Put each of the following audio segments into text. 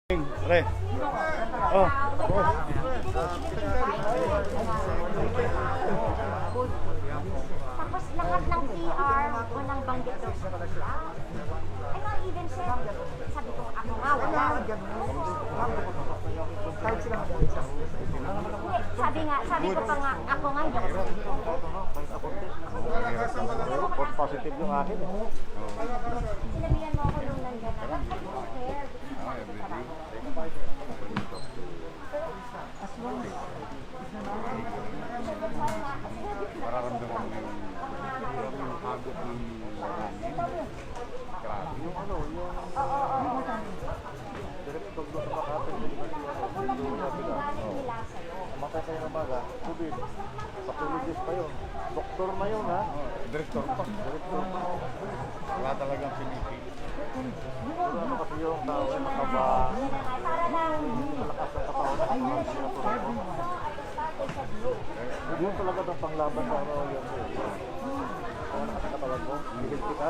Pre. Oh. Tapos lahat ng PR, unang banggit daw sa kanila. Ano, even said, sabi ko, ako nga, wala. Sabi ko pa nga, ako nga, hindi ako Positive yung akin. sinabihan mo ako nung nandiyan na, ba't I don't care? As long as Mararamdaman mo yung agos ng hangin. Grabe. Yung ano, yung... Direct pag doon sa Makati, matay kayo ng baga, tubig. Patologist pa yun. Doktor na yun, ha? Direktor pa. Direktor pa. Wala talagang pinipili. Ano kasi yung tao ay makaba, malakas ang katawan. Yun talaga ang panglaban na ano yun. Kung ano kasi katawan mo, higil ka,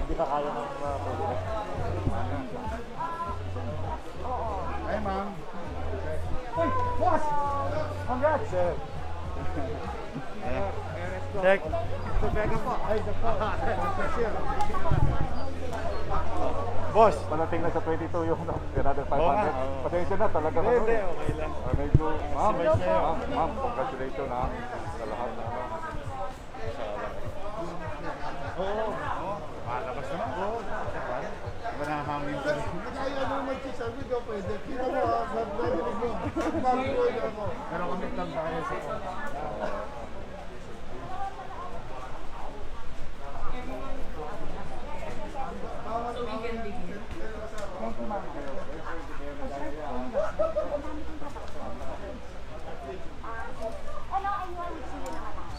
hindi ka kaya ng progress. Hey, ma'am. Uy, boss! Congrats! Sir. Check. Sa Vega po. Ay, the po. Boss, palating na sa 22 yung another 500. Pasensya na talaga. Hindi, okay lang. Medyo, ma'am, Sabay siya. ma'am, congratulations ha sa lahat na ano. Oo. Malabas naman. Oo. Diba nakahangin ka rin? Kaya mo magsisabi daw pwede. Kita mo ha, narinig mo. Narinig ako. Pero kami lang tayo sa Ano, I know I would see you naman.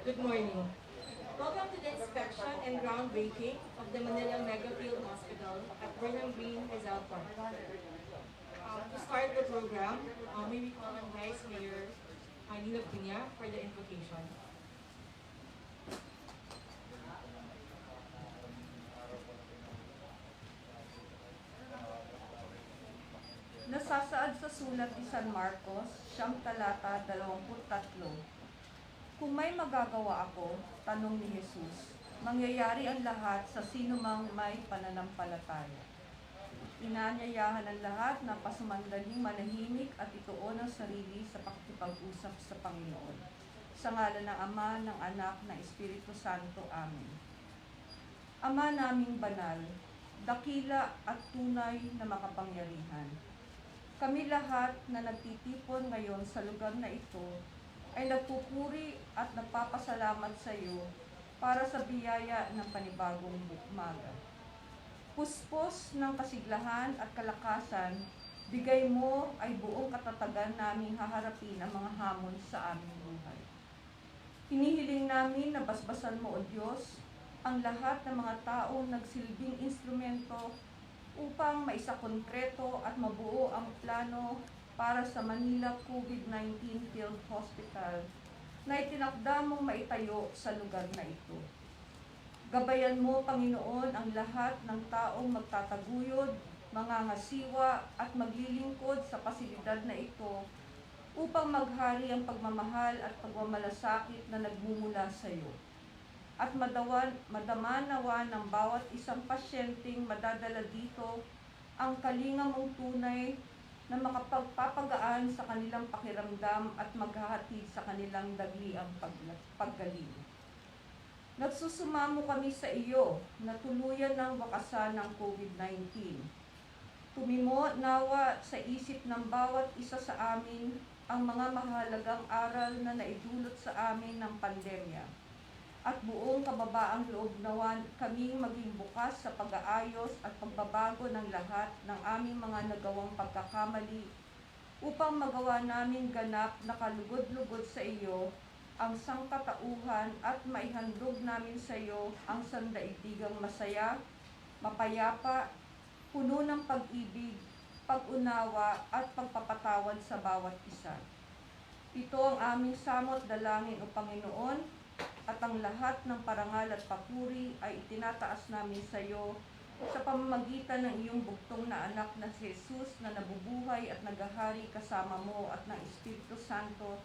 Good morning. Welcome to the inspection and groundbreaking of the Manila Mega Field Hospital at Burnham Green, Rizal Park. To start the program, may we call on Vice Mayor Nino for the invocation. Nasasaad sa sulat ni San Marcos, siyang talata 23. Kung may magagawa ako, tanong ni Jesus, mangyayari ang lahat sa sinumang may pananampalataya. Inanyayahan ang lahat na pasumandaling manahimik at ituon ang sarili sa pakikipag-usap sa Panginoon. Sa ngalan ng Ama, ng Anak, ng Espiritu Santo. Amen. Ama naming banal, dakila at tunay na makapangyarihan. Kami lahat na nagtitipon ngayon sa lugar na ito ay nagpupuri at nagpapasalamat sa iyo para sa biyaya ng panibagong umaga. Puspos ng kasiglahan at kalakasan, bigay mo ay buong katatagan naming haharapin ang mga hamon sa aming buhay. Hinihiling namin na basbasan mo, O Diyos, ang lahat ng mga taong nagsilbing instrumento upang maisakongkreto at mabuo ang plano para sa Manila Covid-19 Field Hospital na itinakda mong maitayo sa lugar na ito. Gabayan mo, Panginoon, ang lahat ng taong magtataguyod, mangangasiwa at maglilingkod sa pasilidad na ito upang maghari ang pagmamahal at pagmamalasakit na nagmumula sa iyo. At madama nawa ng bawat isang pasyenteng madadala dito ang kalinga mong tunay na makapagpapagaan sa kanilang pakiramdam at maghahatid sa kanilang dagliang paggaling. Nagsusumamo kami sa iyo na tuluyan ng wakasan ng COVID-19. Tumimo nawa sa isip ng bawat isa sa amin ang mga mahalagang aral na naidulot sa amin ng pandemya. At buong kababaang loob nawan kaming maging bukas sa pag-aayos at pagbabago ng lahat ng aming mga nagawang pagkakamali upang magawa namin ganap na kalugod-lugod sa iyo ang sangkatauhan at maihandog namin sa iyo ang sandaigdigang masaya, mapayapa, puno ng pag-ibig, pag-unawa at pagpapatawad sa bawat isa. Ito ang aming samot dalangin o Panginoon, at ang lahat ng parangal at papuri ay itinataas namin sa iyo sa pamamagitan ng iyong bugtong na anak na si Jesus na nabubuhay at naghahari kasama mo at ng Espiritu Santo,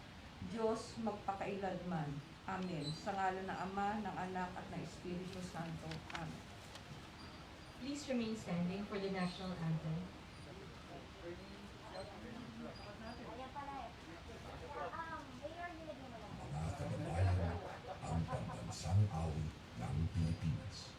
Diyos magpakailanman. Amen. Sa ngalan ng Ama, ng Anak at ng Espiritu Santo. Amen. Please remain standing for the national anthem. Ayan pala eh. Mayor, nilagyan mo lang. Mga kababayan, ang pambansang awit ng Pilipinas.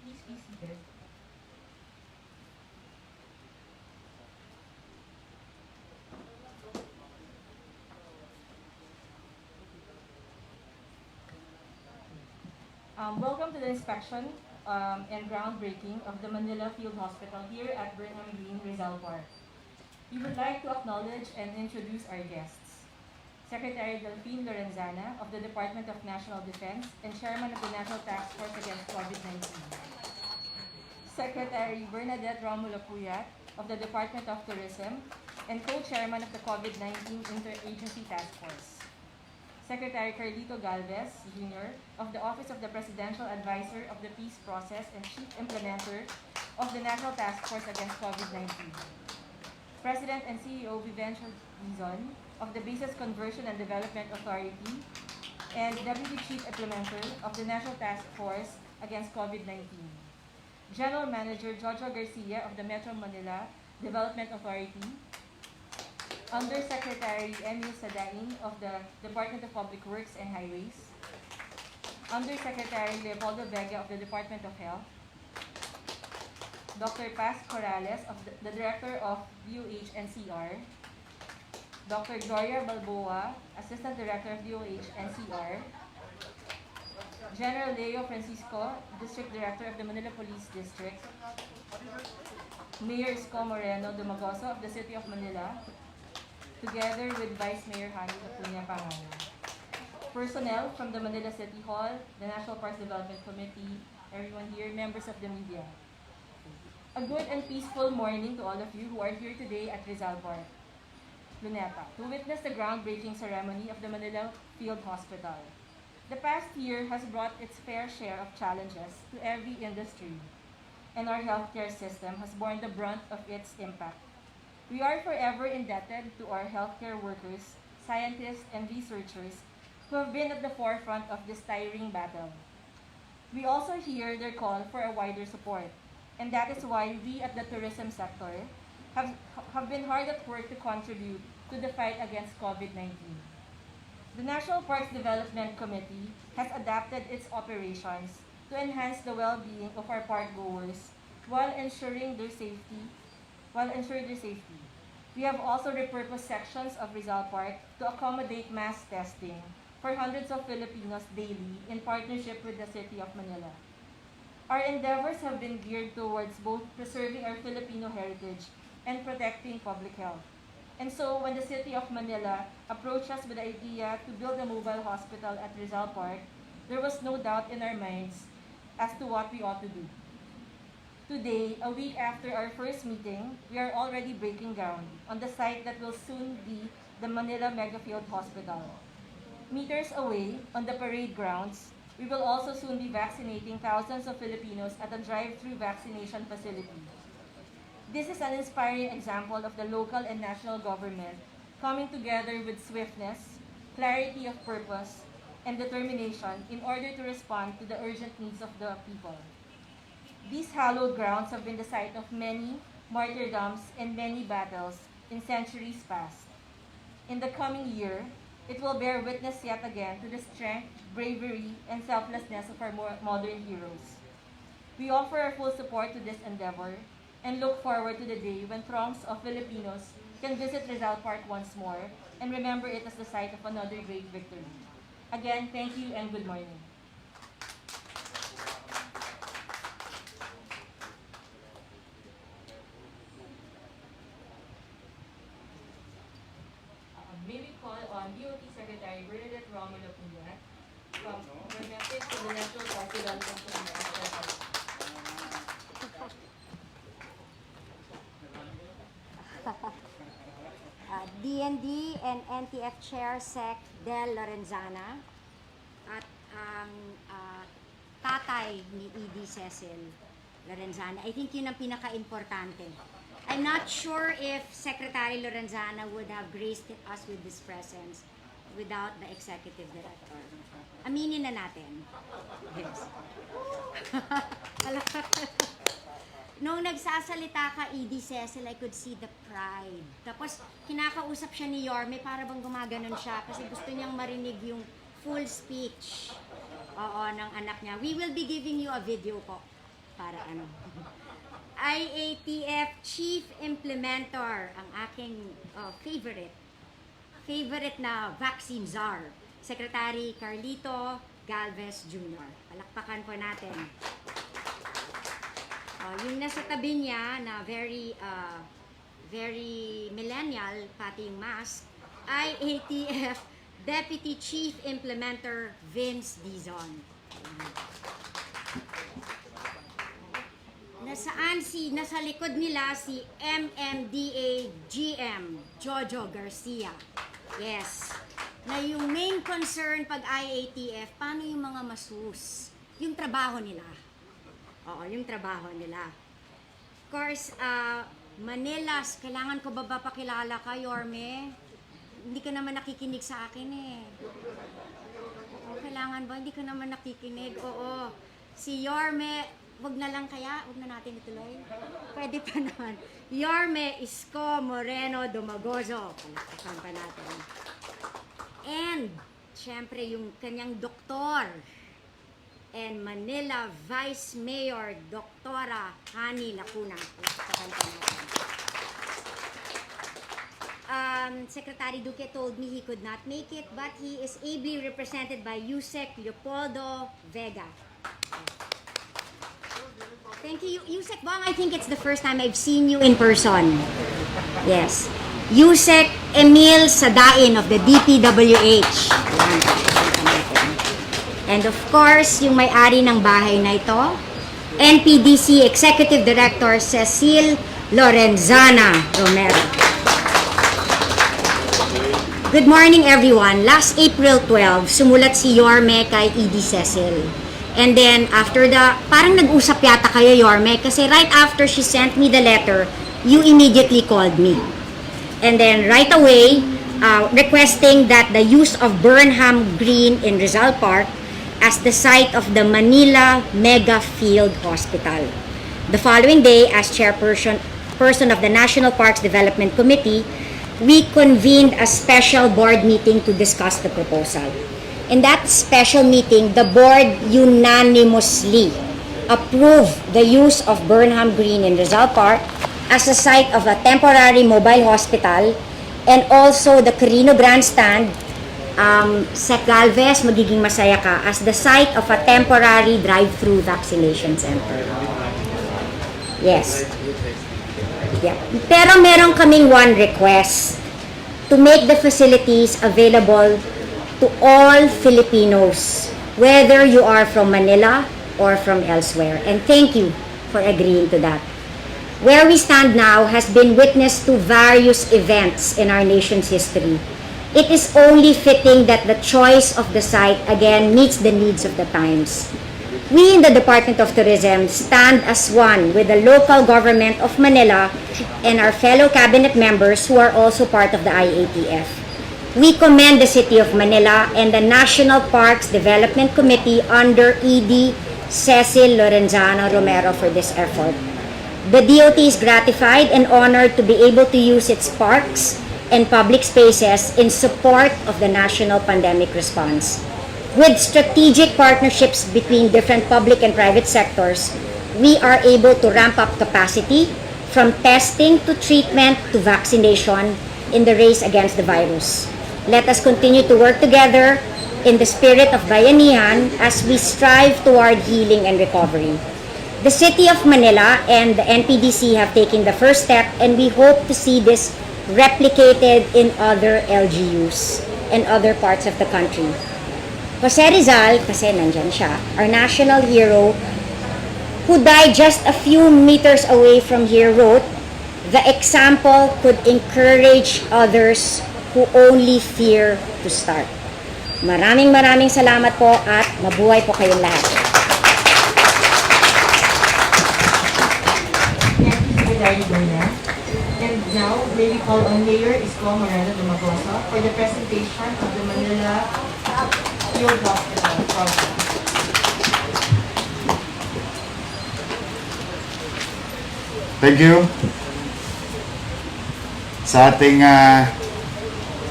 Please be seated. Welcome to the inspection and groundbreaking of the Manila Field Hospital here at Burnham Green, Rizal Park. We would like to acknowledge and introduce our guests. Secretary Delphine Lorenzana of the Department of National Defense and Chairman of the National Task Force Against COVID-19. Secretary Bernadette Romulo Puyat of the Department of Tourism and Co-Chairman of the COVID-19 Interagency Task Force. Secretary Carlito Galvez, Jr. of the Office of the Presidential Advisor of the Peace Process and Chief Implementer of the National Task Force Against COVID-19. President and CEO Vivencio Dizon of the Basis Conversion and Development Authority and Deputy Chief Implementer of the National Task Force Against COVID-19. General Manager Jojo Garcia of the Metro Manila Development Authority. Undersecretary Emil Sadain of the Department of Public Works and Highways. Undersecretary Leopoldo Vega of the Department of Health. Dr. Paz Corrales of the Director of DOH NCR. Dr. Gloria Balboa, Assistant Director of DOH NCR. General Leo Francisco, District Director of the Manila Police District. Mayor Isko Moreno Dumagoso of the City of Manila, together with Vice Mayor Hani Acuña Pangano. Personnel from the Manila City Hall, the National Parks Development Committee, everyone here, members of the media. A good and peaceful morning to all of you who are here today at Rizal Park, Luneta, to witness the groundbreaking ceremony of the Manila Field Hospital. The past year has brought its fair share of challenges to every industry, and our healthcare system has borne the brunt of its impact. We are forever indebted to our healthcare workers, scientists, and researchers who have been at the forefront of this tiring battle. We also hear their call for a wider support, and that is why we at the tourism sector have been hard at work to contribute to the fight against COVID-19. The National Parks Development Committee has adapted its operations to enhance the well-being of our park goers while ensuring their safety. We have also repurposed sections of Rizal Park to accommodate mass testing for hundreds of Filipinos daily in partnership with the City of Manila. Our endeavors have been geared towards both preserving our Filipino heritage and protecting public health. And so, when the City of Manila approached us with the idea to build a mobile hospital at Rizal Park, there was no doubt in our minds as to what we ought to do. Today, a week after our first meeting, we are already breaking ground on the site that will soon be the Manila Megafield Hospital. Meters away, on the parade grounds, we will also soon be vaccinating thousands of Filipinos at a drive-through vaccination facility. This is an inspiring example of the local and national government coming together with swiftness, clarity of purpose, and determination in order to respond to the urgent needs of the people. These hallowed grounds have been the site of many martyrdoms and many battles in centuries past. In the coming year, it will bear witness yet again to the strength, bravery, and selflessness of our modern heroes. We offer our full support to this endeavor and look forward to the day when throngs of Filipinos can visit Rizal Park once more and remember it as the site of another great victory. Again, thank you and good morning. May we call on DOT Secretary Bernadette Romulo Punyat from her message to the National Park Development Committee. DND and NTF Chair Sec Del Lorenzana at ang tatay ni ED Cecil Lorenzana. I think yun ang pinaka-importante. I'm not sure if Secretary Lorenzana would have graced us with this presence without the Executive Director. Aminin na natin. Yes. Nung nagsasalita ka, ED Cecil, I could see the pride. Tapos, kinakausap siya ni Yorme, para bang gumaganon siya kasi gusto niyang marinig yung full speech ng anak niya. We will be giving you a video po para ano. IATF Chief Implementer, ang aking favorite na vaccine czar, Secretary Carlito Galvez Jr. Palakpakan po natin. Yung nasa tabi niya na very millennial, pati yung mask, IATF Deputy Chief Implementer Vince Dizon. Nasa likod nila si MMDA GM Jojo Garcia. Yes. Na yung main concern pag IATF, paano yung mga masus? Yung trabaho nila. Oo, yung trabaho nila. Of course, Manila, kailangan ko ba pakilala ka, Yorme? Hindi ka naman nakikinig sa akin eh. Oo, kailangan ba? Hindi ka naman nakikinig. Oo. Si Yorme, wag na lang kaya? Wag na natin ituloy? Pwede pa naman. Yorme Isko Moreno Dumagozo. Palakpakan pa natin. And, syempre, yung kanyang doktor and Manila Vice Mayor Doktora Hani Lacuna. Palakpakan pa natin. Secretary Duque told me he could not make it, but he is ably represented by Yusek Leopoldo Vega. Thank you, Yusek Bong. I think it's the first time I've seen you in person. Yes. Yusek Emil Sadain of the DPWH. And of course, yung may-ari ng bahay na ito, NPDC Executive Director Cecil Lorenzana Romero. Good morning, everyone. Last April 12, sumulat si Yorme kay ED Cecil. And then, after parang nag-usap yata kayo, Yorme, kasi right after she sent me the letter, you immediately called me. And then, right away, requesting that the use of Burnham Green in Rizal Park as the site of the Manila Mega Field Hospital. The following day, as chairperson of the National Parks Development Committee, we convened a special board meeting to discuss the proposal. In that special meeting, the board unanimously approved the use of Burnham Green in Rizal Park as a site of a temporary mobile hospital, and also the Carino Grandstand, Sec Galvez, magiging masaya ka, as the site of a temporary drive-through vaccination center. Yes. Yeah. Pero meron kaming one request, to make the facilities available to all Filipinos, whether you are from Manila or from elsewhere. And thank you for agreeing to that. Where we stand now has been witness to various events in our nation's history. It is only fitting that the choice of the site again meets the needs of the times. We in the Department of Tourism stand as one with the local government of Manila and our fellow cabinet members who are also part of the IATF. We commend the City of Manila and the National Parks Development Committee under ED Cecil Lorenzana Romero for this effort. The DOT is gratified and honored to be able to use its parks and public spaces in support of the national pandemic response. With strategic partnerships between different public and private sectors, we are able to ramp up capacity from testing to treatment to vaccination in the race against the virus. Let us continue to work together in the spirit of bayanihan as we strive toward healing and recovery. The City of Manila and the NPDC have taken the first step, and we hope to see this replicated in other LGUs and other parts of the country. Jose Rizal, kasi nandyan siya, our national hero, who died just a few meters away from here, wrote, "The example could encourage others who only fear to start." Maraming salamat po at mabuhay po kayong lahat. Thank you, Secretary Berna. And now, may we call on Mayor Isko Moreno for the presentation of the Manila Field Hospital program. Thank you. Sa ating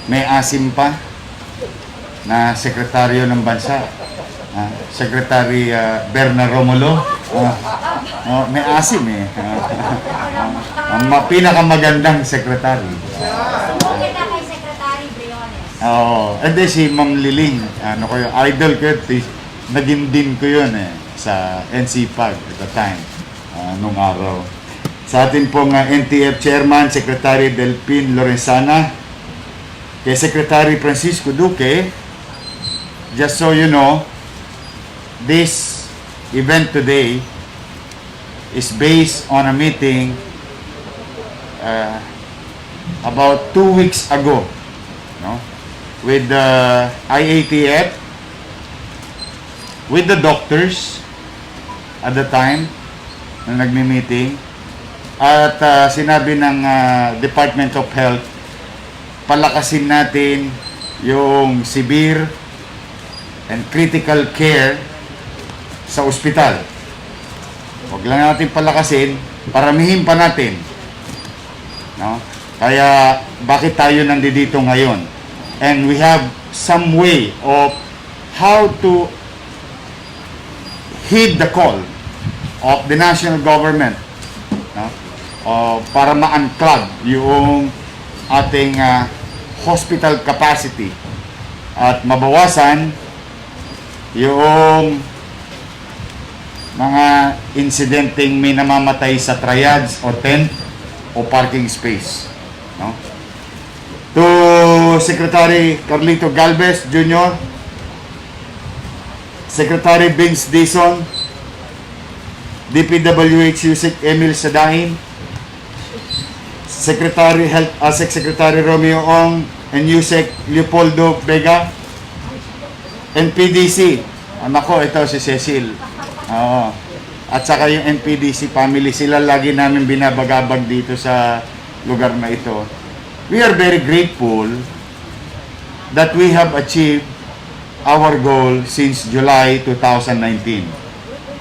may asim pa na sekretaryo ng bansa, Secretary Berna Romulo. May asim eh. Ang pinakamagandang sekretary. Kita kay Secretary Briones. Oo. And then si Ma'am Liling, idol ko yun, naging din ko yun sa NCPAG at the time, nung araw. Sa atin pong NTF Chairman, Secretary Delpin Lorenzana, kay Secretary Francisco Duque, just so you know, this event today is based on a meeting about 2 weeks ago, no? With the IATF, with the doctors at the time na nagmi-meeting, at sinabi ng Department of Health, palakasin natin yung severe and critical care sa ospital. Huwag lang natin palakasin, paramihin pa natin. No? Kaya bakit tayo nandito ngayon? And we have some way of how to heed the call of the national government, no? Para ma-unclog yung ating hospital capacity at mabawasan yung mga insidenteng may namamatay sa triads o tent o parking space, no? To Secretary Carlito Galvez Jr., Secretary Vince Dizon, DPWH Yusik Emil Sadain, Secretary Health Secretary Romeo Ong, and Yusek Leopoldo Vega. NPDC. Nako, ito si Cecil. Oo. At saka yung NPDC family, sila lagi namin binabagabag dito sa lugar na ito. We are very grateful that we have achieved our goal since July 2019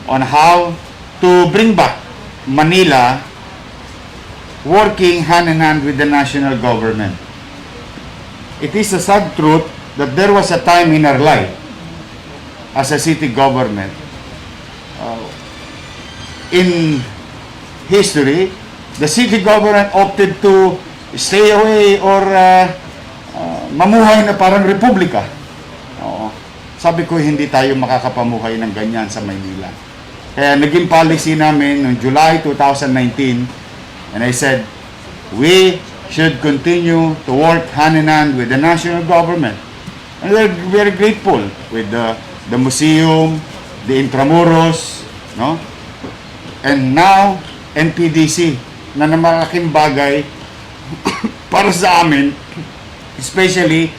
on how to bring back Manila working hand in hand with the national government. It is a sad truth that there was a time in our life as a city government in history, the city government opted to stay away or mamuhay na parang republika. Oo. Sabi ko, hindi tayo makakapamuhay ng ganyan sa Maynila. Kaya naging policy namin noong July 2019, and I said, we should continue to work hand in hand with the national government. And we're very grateful with the museum, the Intramuros, no? And now, NPDC, na malaking bagay para sa amin, especially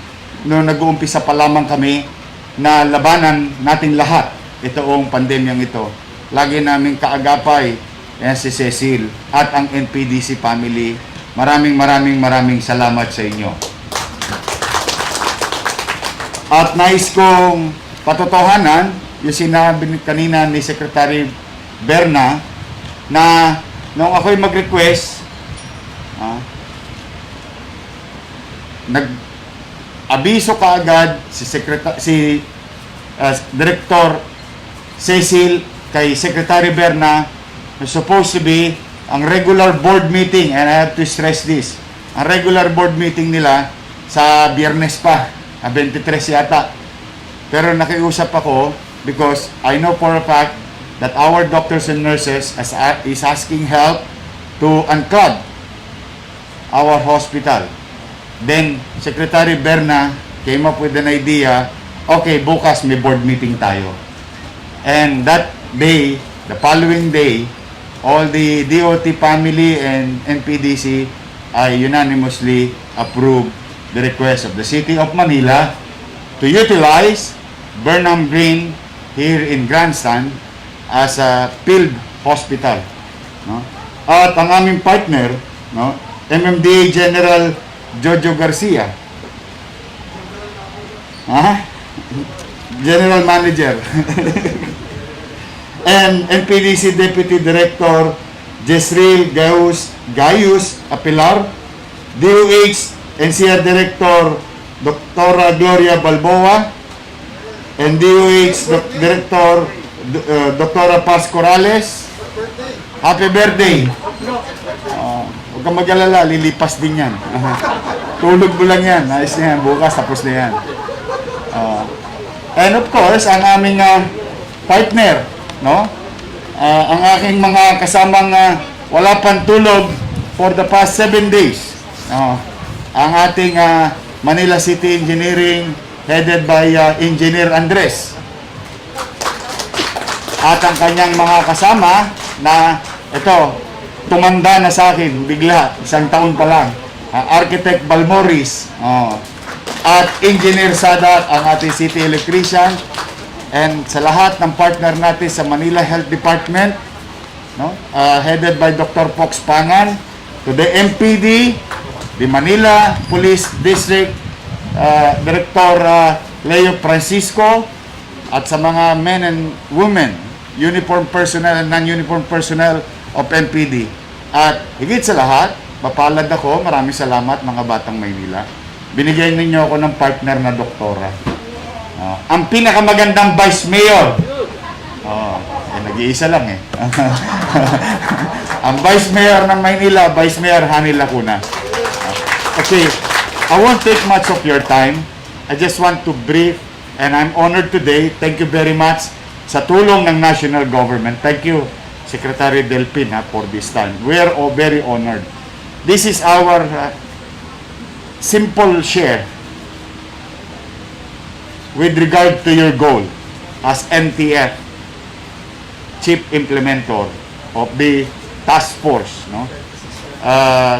no nag-uumpisa pa lamang kami na labanan natin lahat itong pandemyang ito. Lagi namin kaagapay si Cecil at ang NPDC family. Maraming salamat sa inyo. At nais kong patotohanan yung sinabi kanina ni Secretary Berna na nung ako'y mag-request, nag-abiso kaagad si Director Cecil kay Secretary Berna na supposed to be ang regular board meeting, and I have to stress this, ang regular board meeting nila sa Biyernes pa, 23 yata. Pero nakiusap ako because I know for a fact that our doctors and nurses is asking help to unclog our hospital. Then, Secretary Berna came up with an idea, okay, bukas may board meeting tayo. And that day, the following day, all the DOT family and NPDC unanimously approved the request of the City of Manila to utilize Burnham Green here in Grandstand as a field hospital, no? At ang aming partner, no, MMDA General Jojo Garcia, General Manager, and NPDC Deputy Director Jesril Gayus Apilar, DOH NCR Director Dr. Gloria Balboa, and DOH Director Dr. Paz Corrales. Happy birthday! Huwag kang mag-alala, lilipas din yan. Tulog mo lang yan. Ayos na yan. Bukas, tapos na yan. And of course, ang aming partner, no? Ang aking mga kasamang wala pang tulog for the past 7 days. Ang ating Manila City Engineering headed by Engineer Andres. At ang kanyang mga kasama na ito, tumanda na sa akin bigla, 1 taon pa lang. Architect Balmoris, at Engineer Sadat, ang ating city electrician, and sa lahat ng partner natin sa Manila Health Department, no? Headed by Dr. Fox Pangan, to the MPD, the Manila Police District Director Leo Francisco, at sa mga men and women, uniform personnel and non-uniform personnel of MPD. At higit sa lahat, mapalad ako, maraming salamat mga batang Maynila. Binigyan ninyo ako ng partner na doktora. Ang pinakamagandang Vice Mayor. Nag-iisa lang eh. Ang Vice Mayor ng Maynila, Vice Mayor Hani Lacuna. Okay, I won't take much of your time. I just want to brief, and I'm honored today. Thank you very much sa tulong ng national government. Thank you, Secretary Delpin, for this time. We are all very honored. This is our simple share with regard to your goal as NTF Chief Implementer of the task force, no?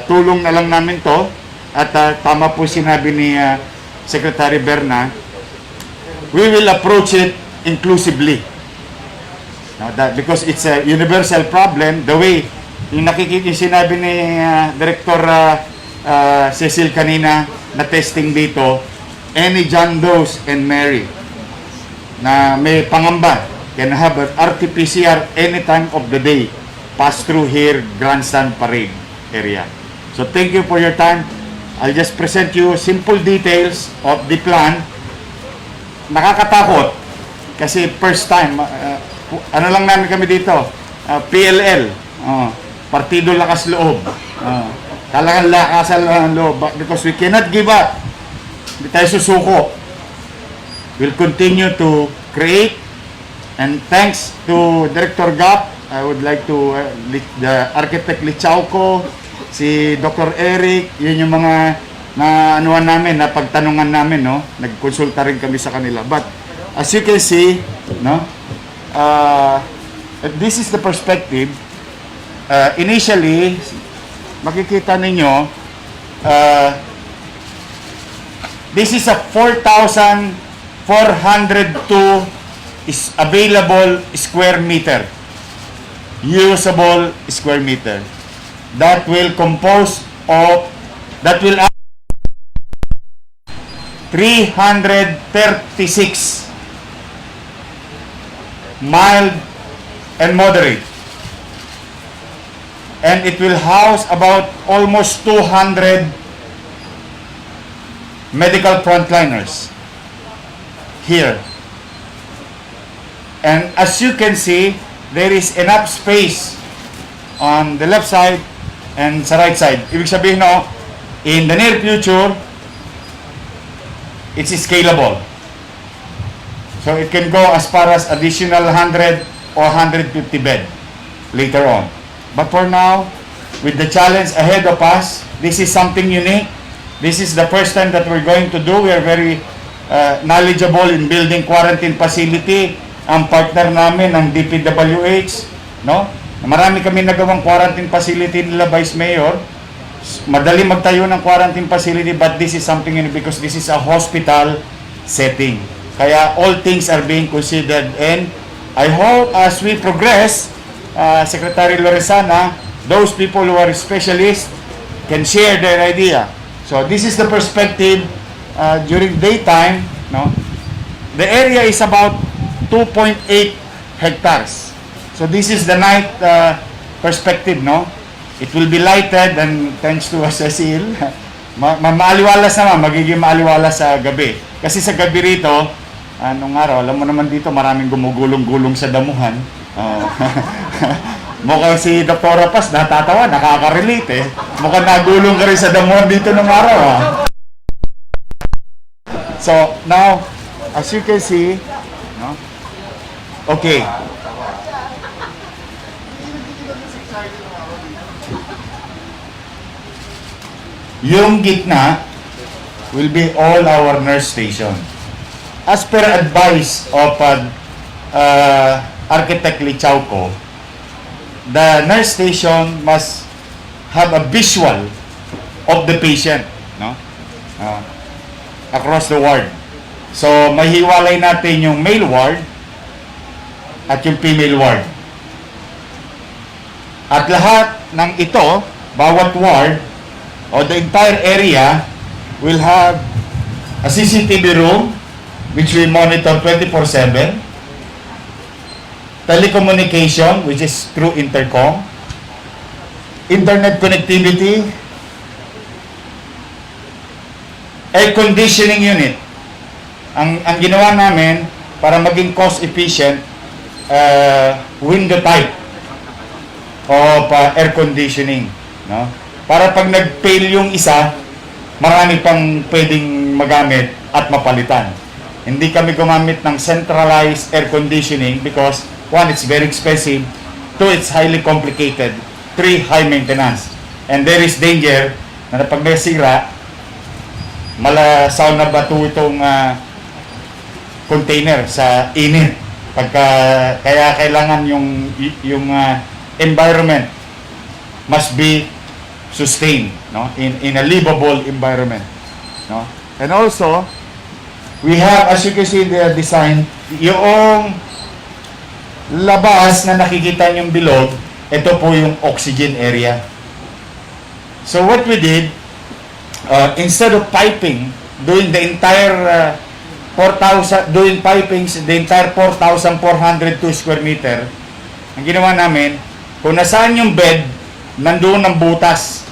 Tulong na lang namin to at tama po sinabi ni Secretary Berna, we will approach it inclusively. No, because it's a universal problem, the way yung yung sinabi ni Director Cecil kanina na testing dito, any John Doe's and Mary na may pangamba can have an RT-PCR any time of the day pass through here Grandstand Parade area. So thank you for your time. I'll just present you simple details of the plan. Nakakatakot kasi first time, ano lang namin kami dito, PLL, Partido Lakas Loob. Talagang lakasan lang ang loob because we cannot give up. Hindi tayo susuko. We'll continue to create, and thanks to Director Gap, I would like to the architect Lichauco, si Dr. Eric, yun yung mga na anuan namin, na pagtanungan namin, no? Nagkonsulta rin kami sa kanila. But as you can see, no? This is the perspective. Initially, makikita ninyo, this is a 4,402 is available square meter, usable square meter. That will compose of, that will 336 mild and moderate, and it will house about almost 200 medical frontliners here. And as you can see, there is enough space on the left side and sa right side. Ibig sabihin, no, in the near future, it's scalable. So it can go as far as additional 100 or 150 bed later on. But for now, with the challenge ahead of us, this is something unique. This is the first time that we're going to do. We are very knowledgeable in building quarantine facility. Ang partner namin, ang DPWH, no? Marami kami nagawang quarantine facility nila, Vice Mayor. Madali magtayo ng quarantine facility, but this is something unique because this is a hospital setting. Kaya all things are being considered, and I hope as we progress, Secretary Lorenzana, those people who are specialists can share their idea. So this is the perspective during daytime, no? The area is about 2.8 hectares. So this is the night perspective, no? It will be lighted, and thanks to Cecil, maaliwalas naman, magiging maaliwalas sa gabi. Kasi sa gabi rito, anong araw, alam mo naman dito, maraming gumugulong-gulong sa damuhan. Mukhang si Dr. Paz natatawa, nakaka-relate eh. Mukhang nagulong ka rin sa damuhan dito ng araw. So, now, as you can see, no? Okay. Yung gitna will be all our nurse station. As per advice of Architect Lichauco, the nurse station must have a visual of the patient, no? Across the ward. So, mahiwalay natin yung male ward at yung female ward. At lahat ng ito, bawat ward o the entire area will have a CCTV room which we monitor 24/7, telecommunication which is through intercom, internet connectivity, air conditioning unit. Ang ginawa namin para maging cost efficient, window type of air conditioning, no? Para pag nag-fail yung isa, marami pang pwedeng magamit at mapalitan. Hindi kami gumamit ng centralized air conditioning because one, it's very expensive, two, it's highly complicated, three, high maintenance, and there is danger na pag nasira, malasaw na bato itong container sa init. Kaya kailangan yung environment must be sustain, no, in a livable environment, no. And also we have, as you can see in the design, yung labas na nakikita yung bilog, ito po yung oxygen area. So what we did, instead of piping, doing the entire 4,000, doing pipings, the entire 4,402 square meter, ang ginawa namin, kung nasaan yung bed, nandoon ang butas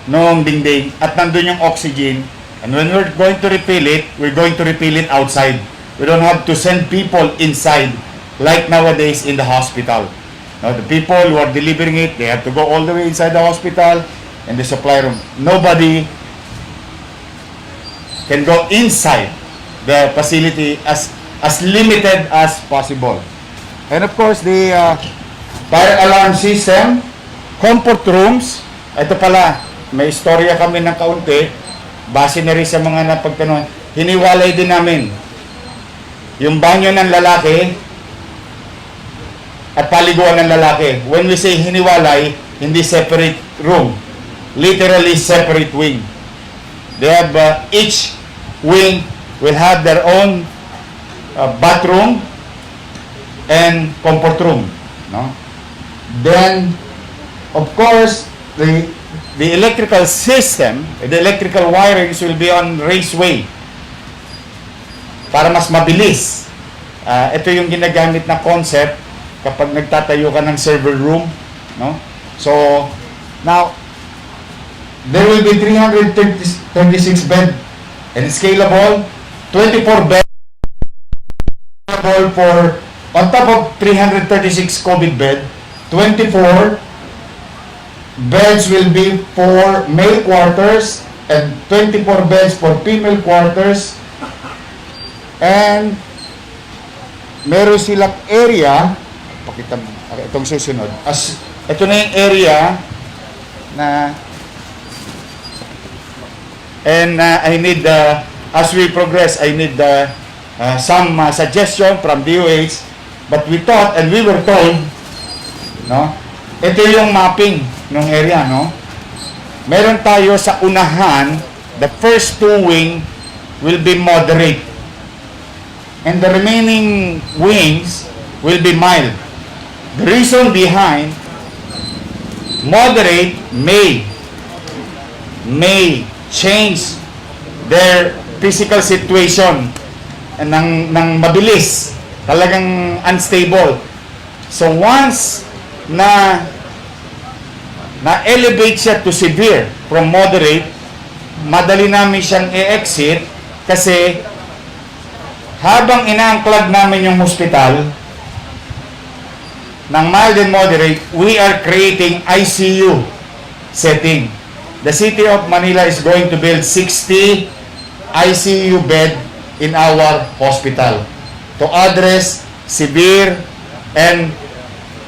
noong dingding at nandoon yung oxygen. And when we're going to refill it, we're going to refill it outside. We don't have to send people inside like nowadays in the hospital. Now, the people who are delivering it, they have to go all the way inside the hospital and the supply room. Nobody can go inside the facility, as limited as possible. And of course, the fire alarm system, comfort rooms. Ito pala, may istorya kami ng kaunti, base na rin sa mga napagtanong. Hiniwalay din namin yung banyo ng lalaki at paliguan ng lalaki. When we say hiniwalay, hindi separate room, literally separate wing. They have each wing will have their own bathroom and comfort room, no? Then of course the electrical system, the electrical wirings will be on raceway para mas mabilis. Ito yung ginagamit na concept kapag nagtatayo ka ng server room, no? So now there will be 336 bed and scalable, 24 bed for, on top of 336 COVID bed, 24 beds will be for male quarters and 24 beds for female quarters. And meron silang area, pakita mo, itong susunod, as ito na yung area na, and I need, as we progress, I need some suggestion from DOH, but we thought, and we were told, no, ito yung mapping ng area, no. Meron tayo sa unahan, the first two wing will be moderate, and the remaining wings will be mild. The reason behind moderate may change their physical situation ng mabilis, talagang unstable. So once na elevate siya to severe from moderate, madali namin siyang i-exit kasi habang inaangklag namin yung hospital ng mild and moderate, we are creating ICU setting. The City of Manila is going to build 60 ICU bed in our hospital to address severe and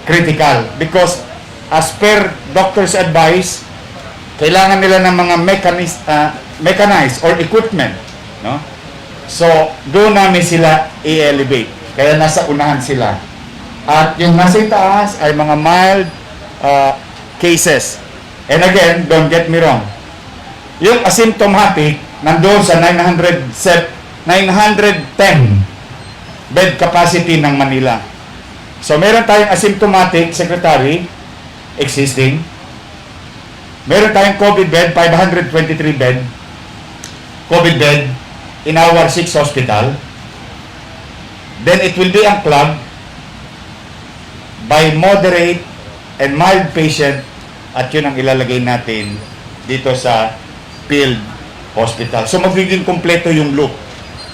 critical, because as per doctor's advice, kailangan nila ng mga mechanized or equipment, no? So doon namin sila i-elevate, kaya nasa unahan sila, at yung nasa itaas ay mga mild cases. And again, don't get me wrong, yung asymptomatic nandoon sa 910 bed capacity ng Manila. So meron tayong asymptomatic, secretary, existing. Meron tayong COVID bed, 523 bed COVID bed in our 6 hospital. Then it will be unclogged by moderate and mild patient, at yun ang ilalagay natin dito sa field hospital. So magiging kompleto yung loop.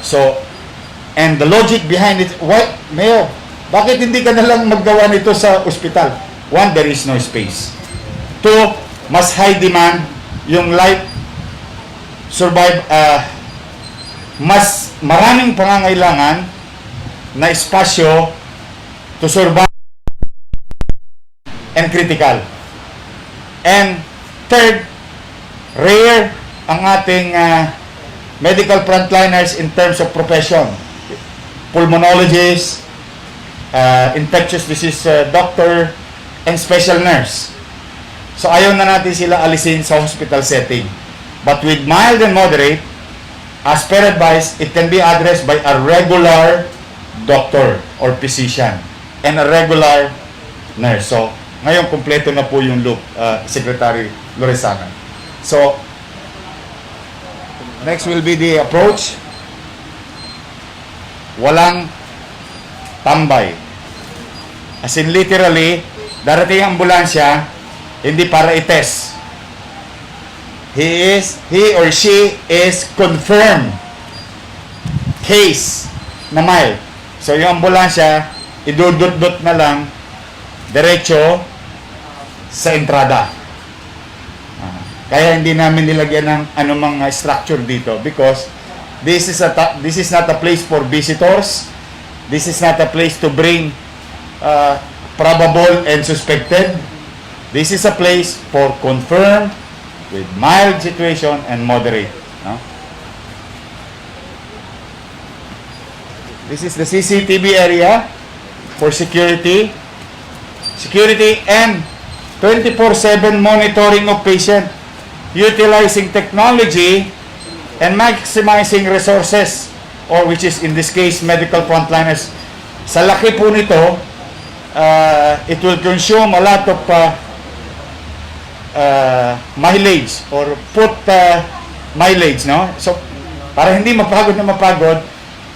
So, and the logic behind it, why, Mayor, bakit hindi ka na lang maggawa nito sa hospital? One, there is no space. Two, mas high demand yung life survive, mas maraming pangangailangan na espasyo to survive and critical. And third, rare ang ating medical frontliners in terms of profession. So ayaw na natin sila alisin sa hospital setting. But with mild and moderate, as per advice, it can be addressed by a regular doctor or physician and a regular nurse. So, ngayon, kumpleto na po yung loop, Secretary Loresana. So, next will be the approach. Walang tambay. As in, literally, darating ang ambulansya, hindi para i-test. He or she is confirmed case na mild. So, yung ambulansya, idudot-dot na lang diretso sa entrada. Kaya hindi namin nilagyan ng anumang structure dito because this is not a place for visitors. This is not a place to bring probable and suspected. This is a place for confirmed with mild situation and moderate. No? This is the CCTV area for security and 24/7 monitoring of patient, utilizing technology and maximizing resources, or which is in this case medical frontliners. Sa laki po nito, it will consume a lot of mileage or mileage, no? So para hindi mapagod,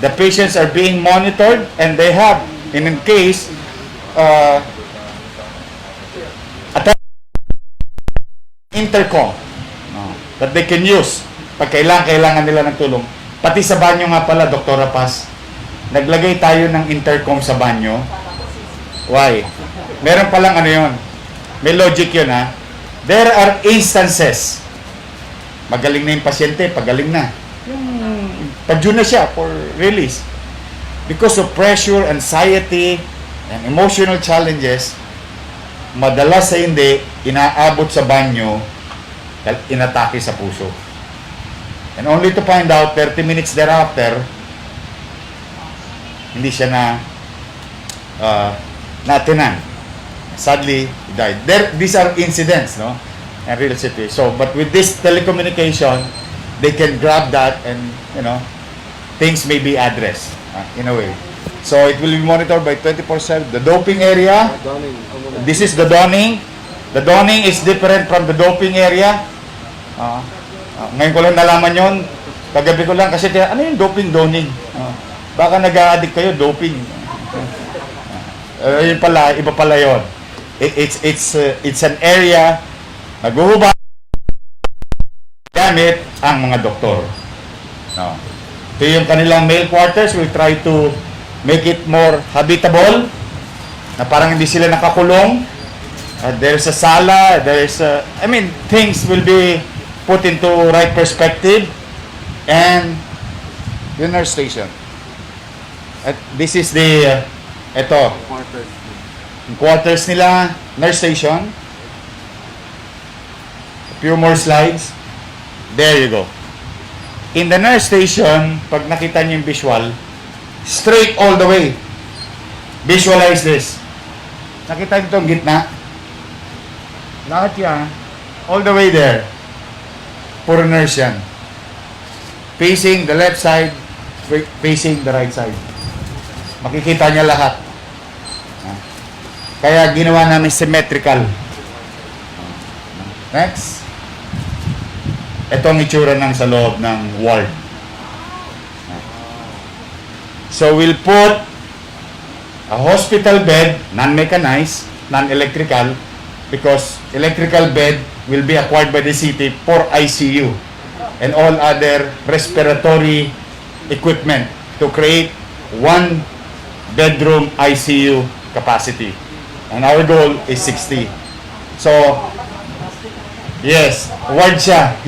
the patients are being monitored and they have, in case, intercom that they can use pag kailangan nila ng tulong. Pati sa banyo nga pala, Dr. Paz, naglagay tayo ng intercom sa banyo. Why? Meron palang ano yun. May logic yun, ha. There are instances. Magaling na yung pasyente, pagaling na. Pag-due na siya for release. Because of pressure, anxiety, and emotional challenges, madalas sa hindi, inaabot sa banyo, inatake sa puso. And only to find out, 30 minutes thereafter, hindi siya natinan. Sadly, he died. These are incidents, no? And real situation. So, but with this telecommunication, they can grab that and, things may be addressed in a way. So, it will be monitored by 24/7. The doping area, this is the donning. The donning is different from the doping area. Ngayon ko lang nalaman yon. Kagabi ko lang kasi, ano yung doping, donning? Baka nag-a-addict kayo, doping. Yun pala, iba pala yun. It's an area naghuhubad gamit ang mga doktor. No. Ito yung kanilang male quarters. We'll try to make it more habitable na parang hindi sila nakakulong. There's a sala, things will be put into right perspective. And the nurse station. At this is the quarters nila, nurse station. A few more slides. There you go. In the nurse station, pag nakita niyo yung visual, straight all the way. Visualize this. Nakita niyo itong gitna? Lahat yan. All the way there. Puro nurse yan. Facing the left side, facing the right side. Makikita niya lahat. Kaya ginawa namin symmetrical. Next. Ito ang itsura ng sa loob ng ward. So we'll put a hospital bed, non-mechanized, non-electrical, because electrical bed will be acquired by the city for ICU and all other respiratory equipment to create one bedroom ICU capacity. And our goal is 60. So, yes, ward siya.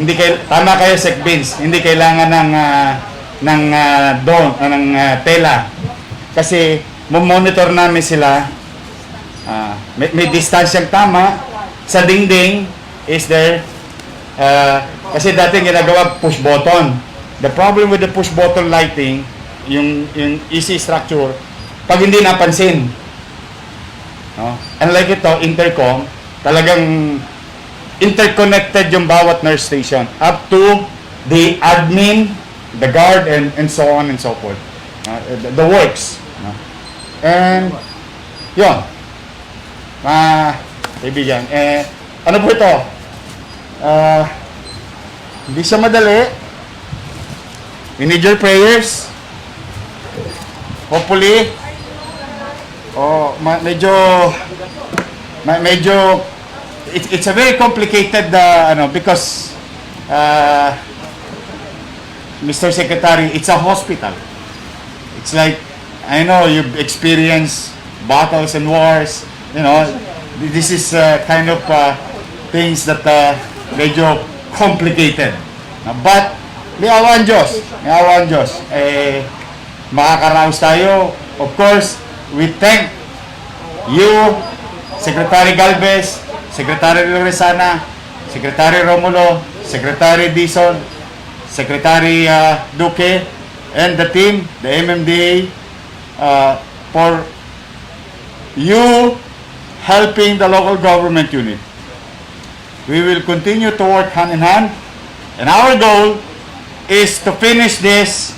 Tama kayo, Sec Vince. Hindi kailangan ng tela. Kasi, monitor namin sila. May distansyang tama. Sa dingding is there. Kasi dati ginagawa push button. The problem with the push button lighting, yung easy structure, pag hindi napansin. No? Unlike ito, intercom, talagang interconnected yung bawat nurse station up to the admin, the guard, and so on and so forth. The works. And, yun. Kaibigan, ano po ito? Hindi siya madali. We need your prayers. Hopefully, medyo it's a very complicated because Mr. Secretary, it's a hospital. It's like, I know you've experienced battles and wars, this is kind of things that medyo complicated. But may awa ang Diyos. Makakaraos tayo. Of course, we thank you, Secretary Galvez, Secretary Loresana, Secretary Romulo, Secretary Dizon, Secretary Duque, and the team, the MMDA, for you helping the local government unit. We will continue to work hand in hand, and our goal is to finish this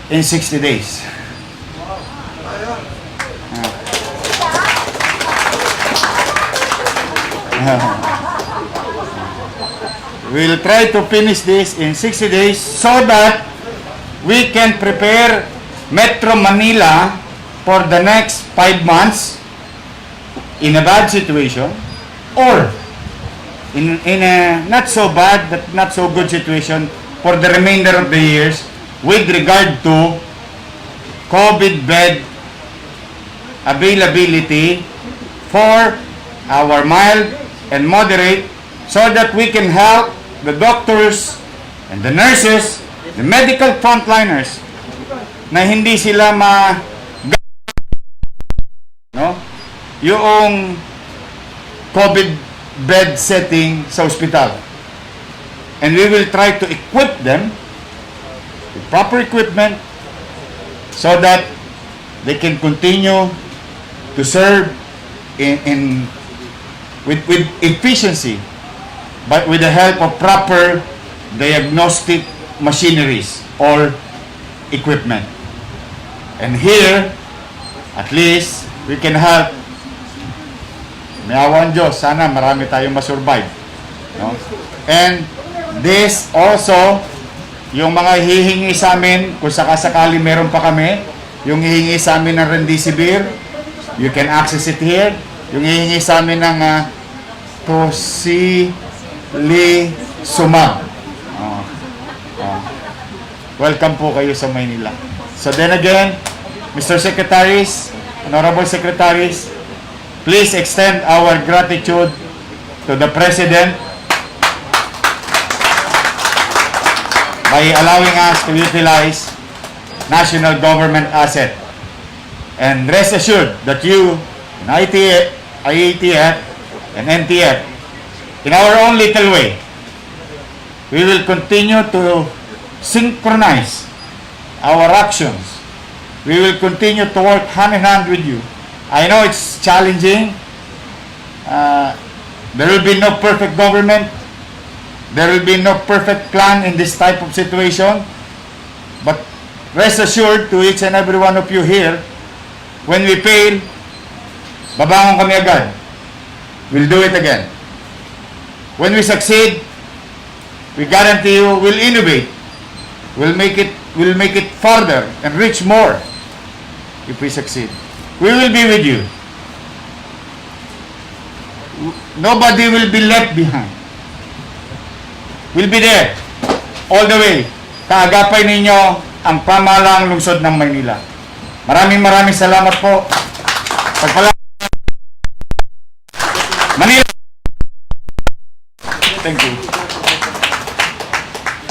in 60 days. We'll try to finish this in 60 days so that we can prepare Metro Manila for the next 5 months in a bad situation or in a not so bad but not so good situation for the remainder of the years with regard to COVID bed availability for our mild and moderate, so that we can help the doctors and the nurses, the medical frontliners, na hindi sila yung COVID bed setting sa ospital. And we will try to equip them with proper equipment so that they can continue to serve with efficiency, but with the help of proper diagnostic machineries or equipment. And here, at least, we can help. May awa ang Diyos, sana marami tayong masurvive. And this also, yung mga hihingi sa amin, kung sakasakali meron pa kami, yung hihingi sa amin ng Remdesivir, you can access it here. Yung hihingi sa amin ng Tocilizumab. Welcome po kayo sa Manila. So then again, Mr. Secretaries, Honorable Secretaries, please extend our gratitude to the President by allowing us to utilize national government asset. And rest assured that you, IATF, and NTF, in our own little way, we will continue to synchronize our actions. We will continue to work hand in hand with you. I know it's challenging. There will be no perfect government. There will be no perfect plan in this type of situation. But rest assured to each and every one of you here, when we fail, babangon kami agad. We'll do it again. When we succeed, we guarantee you we'll innovate. We'll make it further and reach more if we succeed. We will be with you. Nobody will be left behind. We'll be there all the way. Kaagapay ninyo ang pamahalaang lungsod ng Maynila. Maraming salamat po. Manila. Thank you.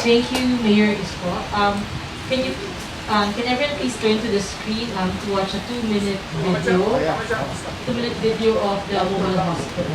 Thank you, Mayor Isko. Can everyone please turn to the screen to watch a 2-minute video? 2-minute video of the Bohol Hospital.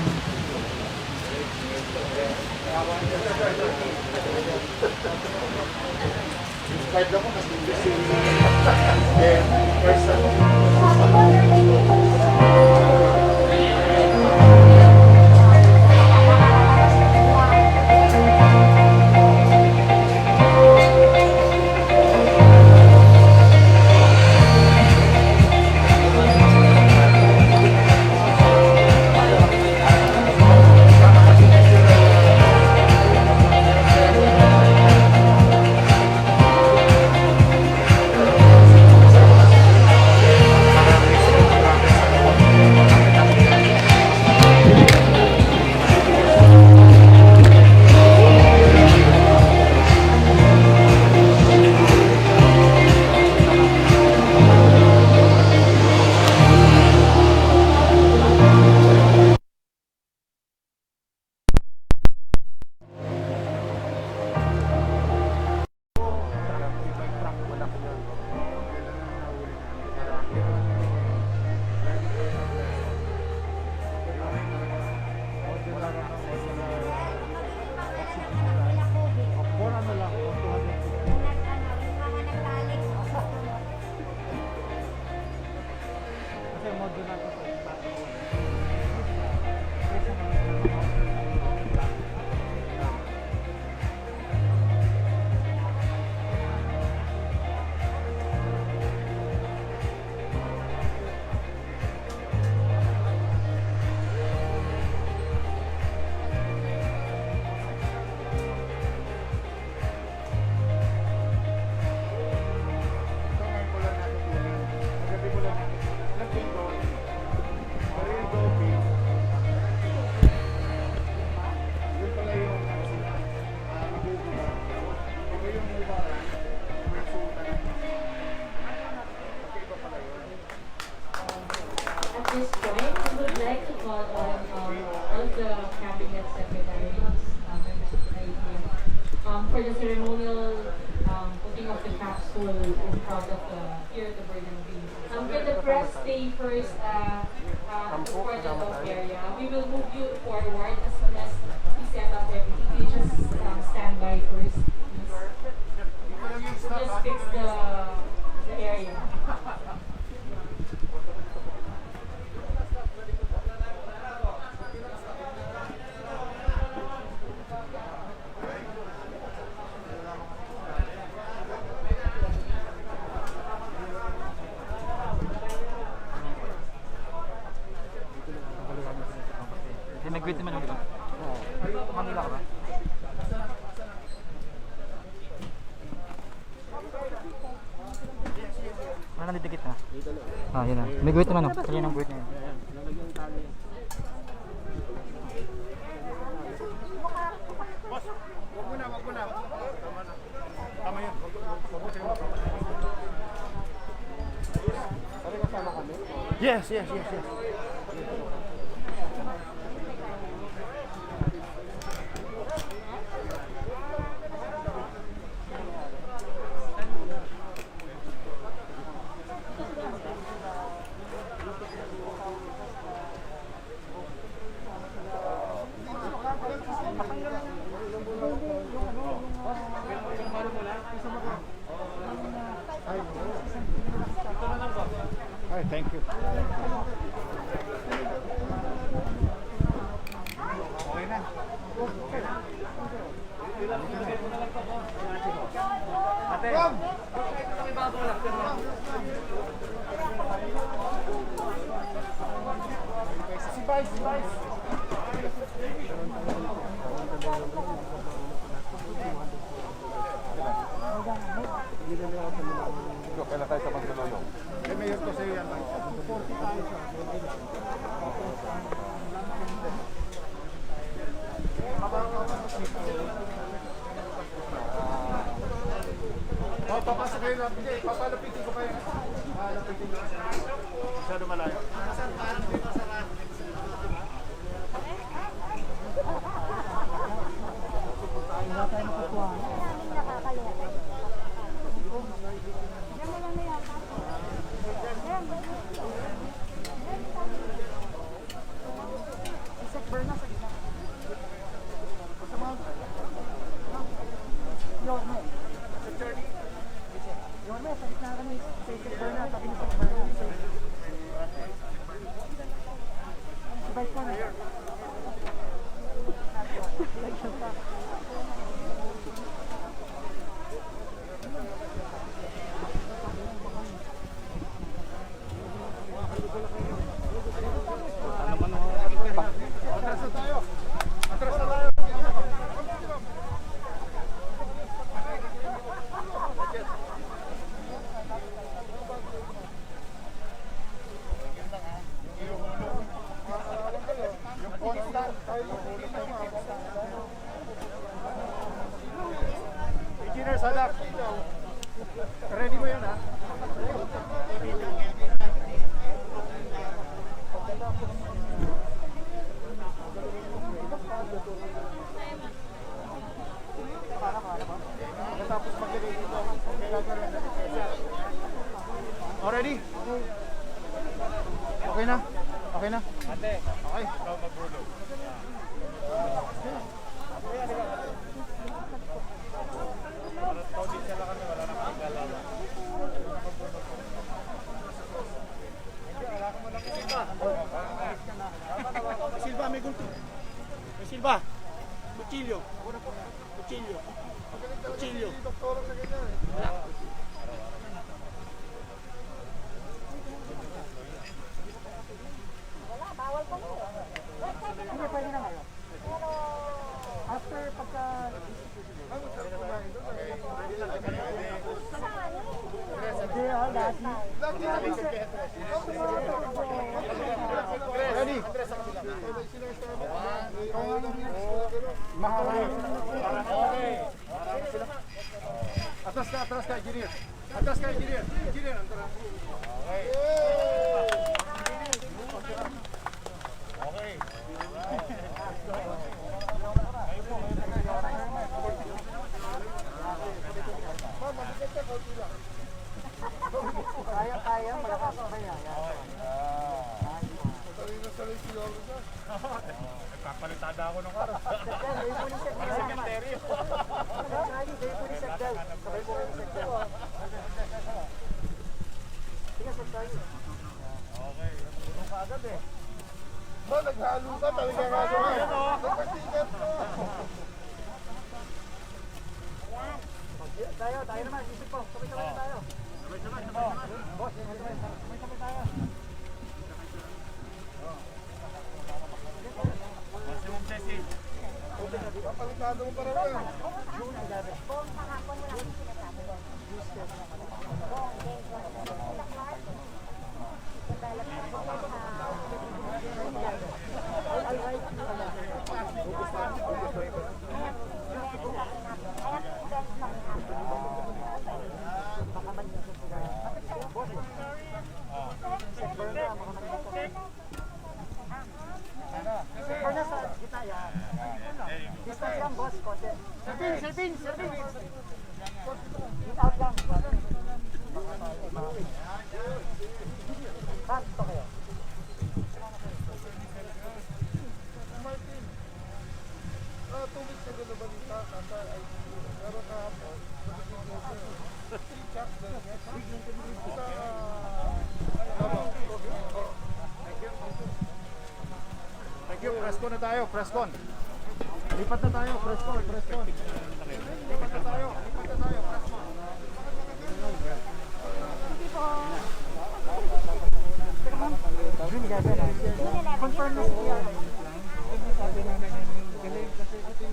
cabinet secretaries, members of the IATF, for the ceremonial putting of the capsule in front of the here at the Bernabé. Will the press stay first at the portal area? We will move you forward as soon as we set up everything. You just stand by first, please. Just fix the area. Nag-greet naman ako, di ba? Oo. Manila ka ba? Wala nang didikit na. Ah, yun na. May greet naman, oh. Kanina ang greet na yun. Wag mo na. Tama na. Tama yun. Wag mo sa'yo. Pare kasama kami? Yes. Ay, thank you. Okay na. Ate. Si Vice. Kailan tayo sa Manila? May mayor ko sa'yo yan. 40 tayo siya. Papasok kayo lang. Hindi, papalapitin ko kayo. Papalapitin ko. Masyado malayo. Wala tayo makukuha. Engineer Sadak. Ready mo yan, ha? Tapos mag-ready dito. Already? Okay na? Okay na? Ate. Okay. Ikaw magbulog. Silva, may gunto. May Silva. Kutsilyo. Bawal pa mo. Hindi, pwede na kayo. After pagka... Ready? Okay. Atras ka, engineer. Engineer, atras. Okay. na ako nung araw. Para sementeryo. Okay, puno ka agad eh. Ba, naghalo ka talaga nga doon. Nagpasikat ko. Tayo naman, isip po. Sabay-sabay tayo. Sabay-sabay. Boss, sabay-sabay tayo. Maximum session. Papalikado mo para rin. Thank you, press con na tayo, press con. Lipat na tayo, press con, press con. Lipat na tayo, press con. Confirm na siya.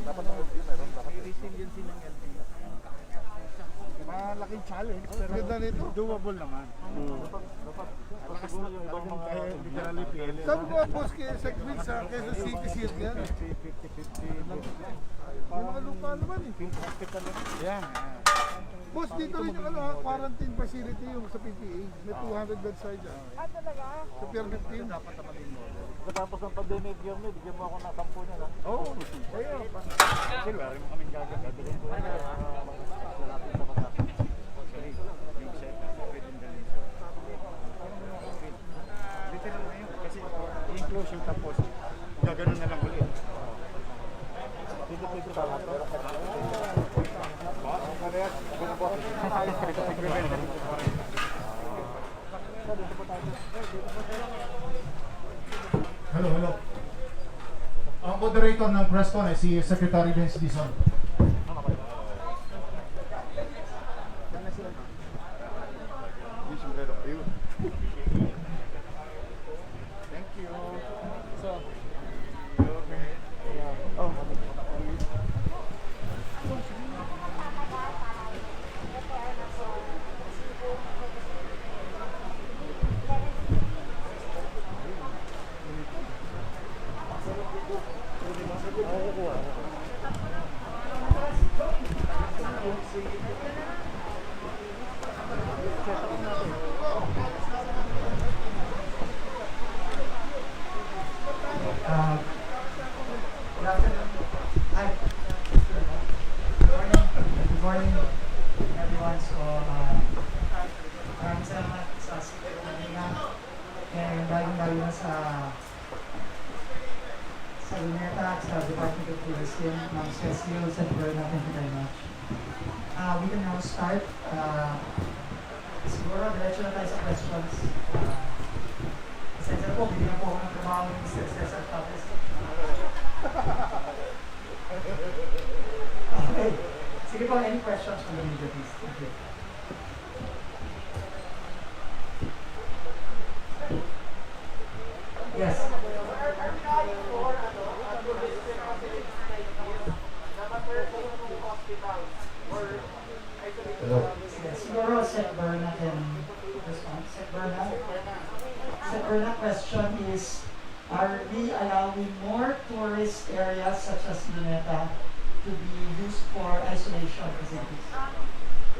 Dapat ang LP meron, dapat resiliency ng LP. Malaking challenge, pero Ganda nito. doable naman. Dapat malakas na yung ibang mga literally PL. Sabi ko ang boss kaya sa Queens sa Quezon City Seat yan. 50-50. Yung mga lupa naman eh. Yung hospital yan. Boss, dito rin yung quarantine facility yung sa PPA. May 200 bed side yan. Sa Pier 15. Dapat naman mo. Tapos ng pandemic year niyo, bigyan mo ako ng 10 niya lang. Oo. Ayun. Kasi wala rin mo kaming gagawin. Bilhin ko na lalapit sa patapos. Actually, yung set, pwede din sa literal na yun. Kasi i-enclose yung tapos, gaganon na lang ulit. Dito pwede ba lahat? Hello, hello. Ang moderator ng press con ay si Secretary Vince Dizon. Thank you. Good morning, everyone. So, maraming salamat sa City of Manila and lalo na sa Luneta at sa Department of Tourism ng SESIO. Thank you very much. We can now start. Siguro, diretso na tayo sa questions. Pasensya po, bigyan po ako ng trabaho ng Mr. Cesar Tapes. Okay. Sige po, any questions from the media, please? Thank you. Yes. Hello. Siguro, Sec Berna can respond. Sec Berna question is, are we allowing more tourist areas such as Luneta to be used for isolation facilities?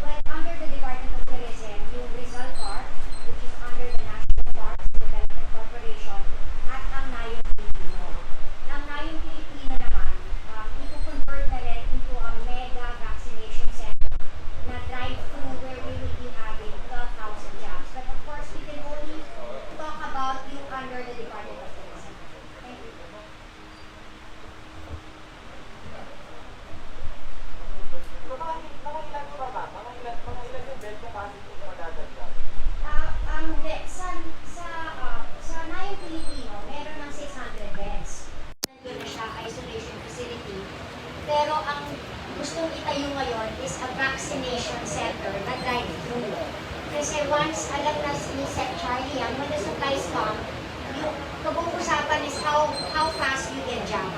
Well, under the Department of Tourism, yung Rizal Park, which is under the National Parks Development Corporation, at ang Nayong Filipino. Ang Nayong Filipino naman, ito-convert na rin into a mega vaccination center na drive-thru where we will be having 12,000 jobs. But of course, we can only talk about yung under the Department of Tourism. Thank you. vaccination center na drive-thru. Kasi once alam na ni Sec Charlie yan, when the supplies come, yung pag-uusapan is how fast you get jam.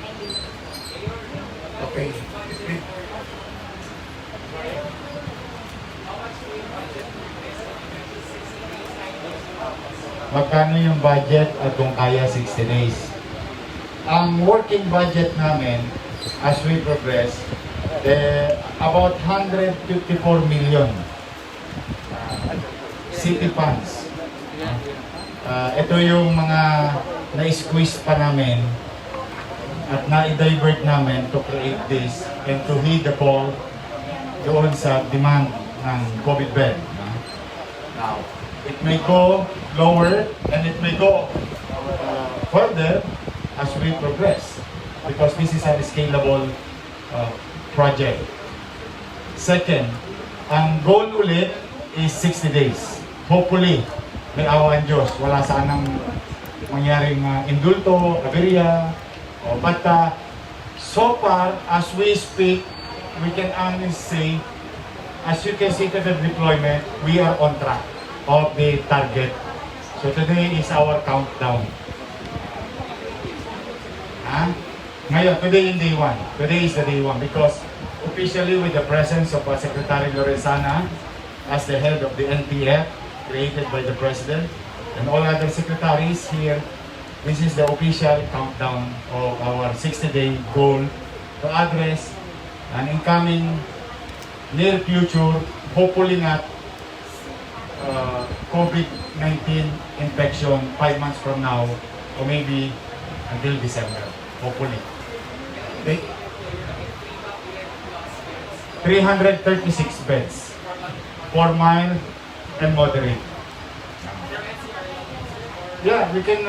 Thank you. Okay. Magkano yung budget at kung kaya 60 days? Ang working budget namin as we progress, about 154 million city funds. Ito yung mga na-squeeze pa namin at na-divert namin to create this and to heed the call doon sa demand ng COVID bed. Now, it may go lower and it may go further as we progress because this is a scalable project. Second, ang goal ulit is 60 days. Hopefully, may awa ang Diyos. Wala sanang mangyaring indulto, aberya, o bata. So far, as we speak, we can honestly say, as you can see to the deployment, we are on track of the target. So today is our countdown. Ngayon, today is day 1. Today is the day 1 because officially with the presence of Secretary Lorenzana as the head of the NTF created by the President and all other secretaries here, this is the official countdown of our 60-day goal to address an incoming near future, hopefully not COVID-19 infection 5 months from now or maybe until December, hopefully. Okay. 336 beds, 4 mild and moderate. Yeah, we can,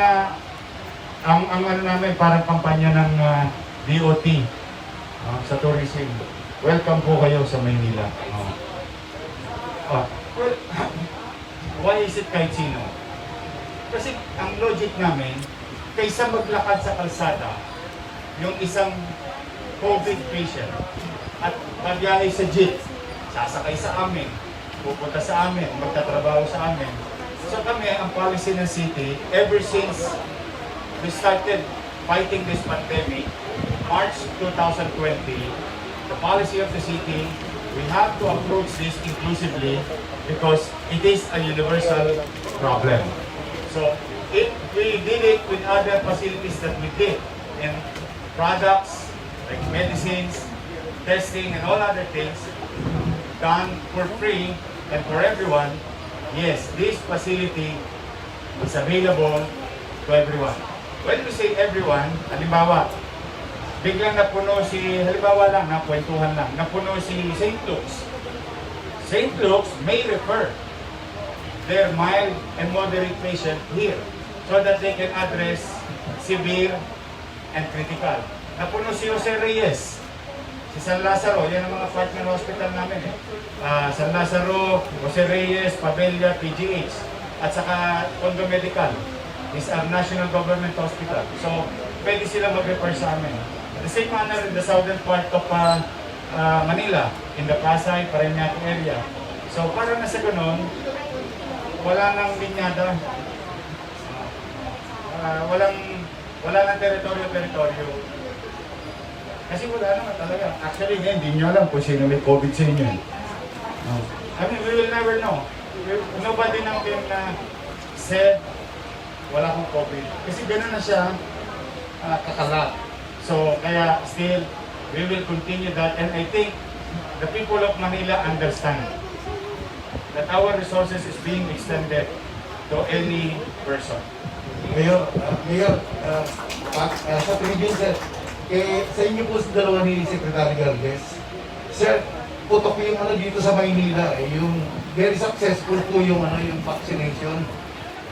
ang ano namin, parang kampanya ng DOT sa tourism. Welcome po kayo sa Manila. Well, why is it kahit sino? Kasi ang logic namin, kaysa maglakad sa kalsada, yung isang COVID patient at magbiyahe sa jeep, sasakay sa amin, pupunta sa amin, magtatrabaho sa amin. So kami, ang policy ng city, ever since we started fighting this pandemic, March 2020, the policy of the city, we have to approach this inclusively because it is a universal problem. So if we did it with other facilities that we did, and products like medicines, testing, and all other things done for free and for everyone, yes, this facility is available to everyone. When we say everyone, halimbawa, biglang napuno halimbawa lang, nakwentuhan lang, napuno si St. Luke's. St. Luke's may refer their mild and moderate patient here so that they can address severe and critical. Napuno si Jose Reyes, si San Lazaro, yan ang mga partner hospital namin. San Lazaro, Jose Reyes, Pabella, PGH, at saka Tondo Medical is our national government hospital. So, pwede sila mag-refer sa amin. The same manner in the southern part of Manila, in the Pasay, Parañaque area. So, para na sa ganun, wala nang linyada, wala nang teritoryo-teritoryo. Kasi wala naman talaga. Actually, hindi nyo alam kung sino may COVID sa inyo. I mean, we will never know. Nobody natin said wala akong COVID. Kasi gano'n na siya kakalat. So, kaya still, we will continue that. And I think the people of Manila understand that our resources is being extended to any person. Mayor, sa Philippines, sir, sa inyo po sa dalawa ni Secretary Gardes, sir, putok yung dito sa Maynila, yung very successful po yung yung vaccination.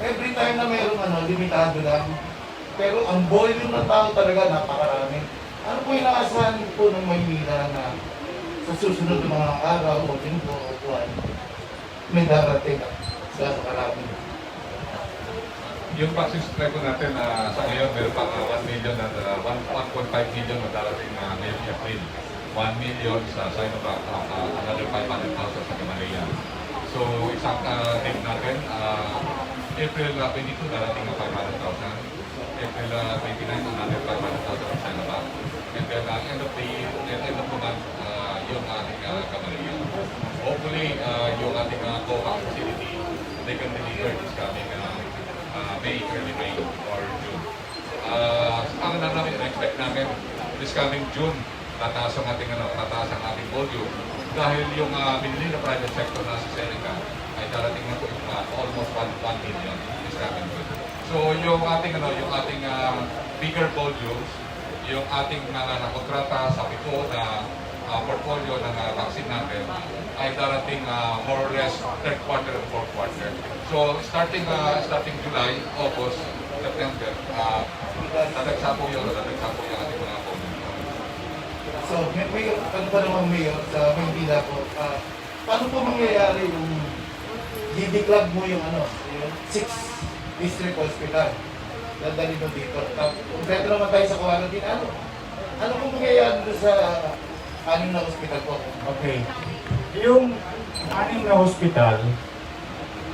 Every time na mayroong limitado lang. Pero ang volume ng tao talaga napakarami. Ano po yung naasahan po ng Maynila na sa susunod ng mga araw o linggo o buwan may darating sa karami? Yung vaccine supply po natin sa ngayon, meron pang 1 million at 1.5 million na darating ngayong April. 1 million sa Sinovac, another 500,000 sa Gamaleya. So, exact date natin, April 22, darating na 500,000. April 29, another 500,000 sa Sinovac. And then, end of the month, yung ating Gamaleya. Hopefully, yung ating COVAX facility, they can deliver this coming early May or June. Ang namin, expect namin, this coming June, tataas ang ating volume. Dahil yung binili na private sector na sa Seneca ay darating na po almost 1 million this coming June. So yung ating bigger volumes, yung ating nakontrata sa PIPO na portfolio ng vaccine natin ay darating more or less third quarter and fourth quarter. So starting July, August, September, dadagsa po yung ating mga volume. So, may ano pa naman Mayor, sa Manila po, paano po mangyayari yung club mo yung 6 district hospital? Dadali mo dito. Kompleto naman tayo sa quarantine. Ano po mangyayari doon sa 6 na hospital po? Okay. Yung 6 na hospital,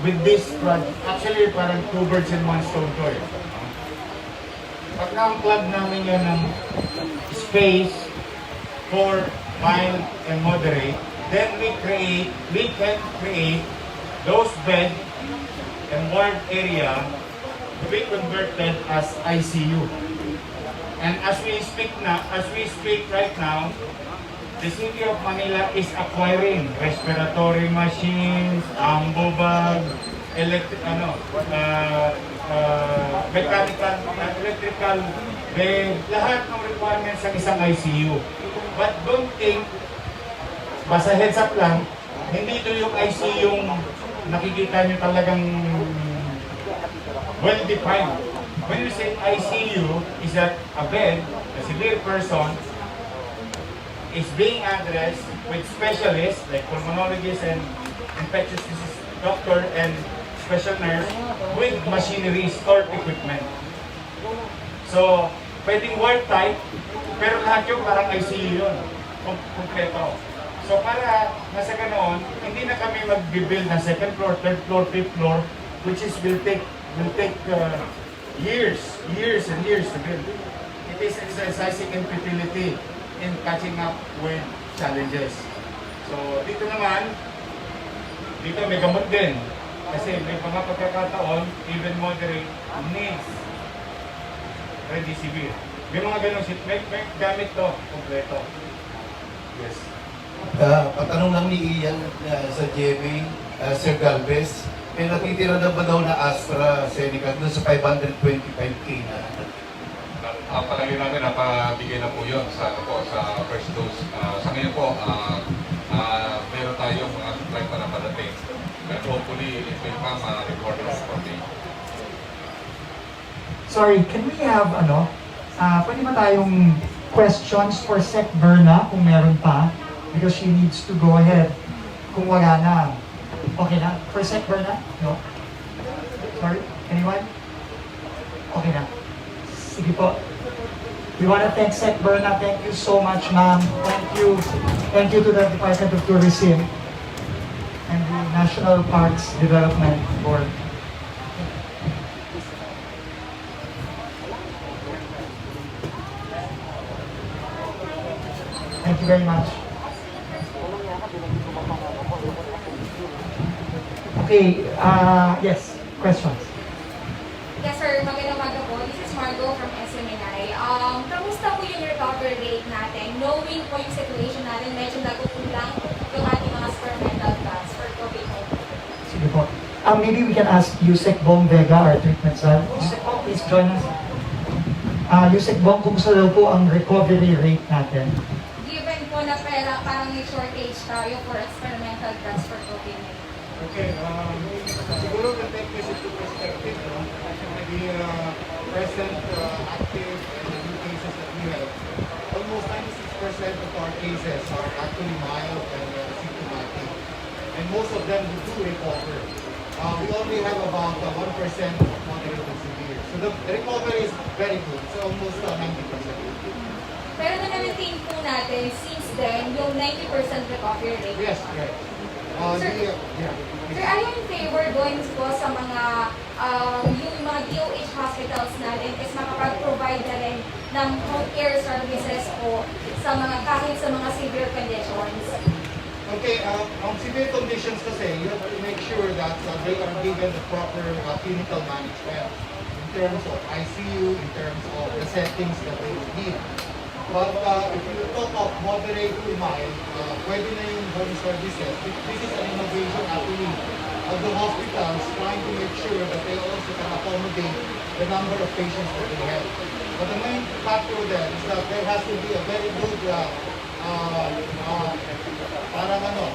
with this project, actually parang 2 birds and 1 stone to eh. Pag na-plug namin yun ng space for mild and moderate, then we can create those bed and ward area to be converted as ICU. And as we speak right now, the City of Manila is acquiring respiratory machines, ambo bag, mechanical, electrical bed, lahat ng requirements ng isang ICU. But don't think, basta heads up lang, hindi ito yung ICU yung nakikita nyo talagang well-defined. When you say ICU, is that a bed, a severe person, is being addressed with specialists like pulmonologists and infectious disease doctor and special nurse with machineries or equipment. So, pwedeng ward type, pero lahat yung parang ICU yun, kompleto. So para nasa ganoon, hindi na kami mag-build na second floor, third floor, fifth floor, which is will take years and years to build. It is exercising in futility in catching up with challenges. So dito naman, dito may gamot din. Kasi may mga pagkakataon, even moderate needs remdesivir. May mga ganun, may gamit to, kompleto. Yes. Patanong lang ni Ian sa JB, Sir Galvez, may natitira na ba daw na AstraZeneca doon sa 525K na? Palagi namin napabigay na po yun sa first dose. Sa ngayon po, meron tayong mga supply pa na padating. But hopefully, it will come reported for day. Sorry, can we have pwede ba tayong questions for Sec Berna kung meron pa? Because she needs to go ahead. Kung wala na, okay na? For Sec Berna? No? Sorry, anyone? Okay na. Sige po. We want to thank Sec Berna. Thank you so much, ma'am. Thank you. Thank you to the Department of Tourism and the National Parks Development Board. Thank you very much. Okay, yes, questions. Yes, sir. Magandang umaga po. This is Margo from SMNI. Kamusta po yung recovery rate natin? Knowing po yung situation natin, medyo nagukulang yung ating mga experimental drugs for COVID-19. Sige po. Maybe we can ask Yusek Bong Vega, our treatment sir. Yusek Bong, please join us. Yusek Bong, kumusta daw po ang recovery rate natin? Given po na parang may shortage tayo for experimental drugs for COVID-19. Okay, siguro to take this into perspective, no? The present active and new cases that we have, almost 96% of our cases are actually mild and symptomatic. And most of them do recover. We only have about 1% moderate and severe. So the recovery is very good. It's almost 90%. Pero na-maintain po natin since then yung 90% recovery rate. Yes, right. Sir, Sir, are you in favor doon po sa mga yung mga DOH hospitals natin is makapag-provide na rin ng home care services po sa mga kahit sa mga severe conditions? Okay, on severe conditions kasi, you have to make sure that they are given the proper clinical management in terms of ICU, in terms of the settings that they would need. But if you talk of moderate to mild, pwede na yung home services. This is an innovation actually of the hospitals trying to make sure that they also can accommodate the number of patients that they have. But the main factor then is that there has to be a very good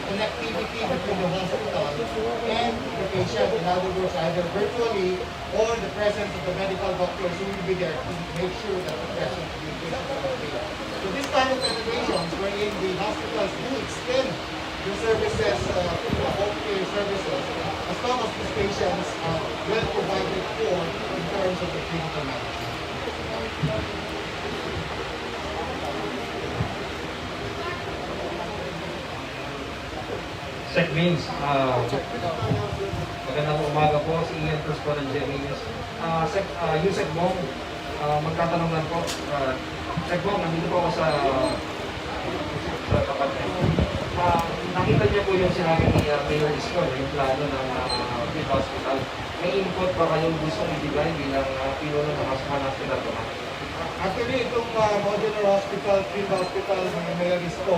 connectivity between the hospital and the patient. In other words, either virtually or the presence of the medical doctors who will be there to make sure that the patient is okay. So this kind of innovations wherein the hospitals do extend the services, the home care services, as long as these patients are well provided for in terms of the clinical management. Sec Vince, magandang umaga po, si Ian Cruz po ng GMAS. Yung Sec Bong, magtatanong lang po. Sec Bong, nandito po ako sa tapat niya. Nakita niyo po yung sinabi ni Mayor Isko, yung plano ng Field Hospital. May input pa kayong gustong ibigay bilang pinuno ng hospital po? Actually, itong modular hospital, field hospital ng Mayor Isko,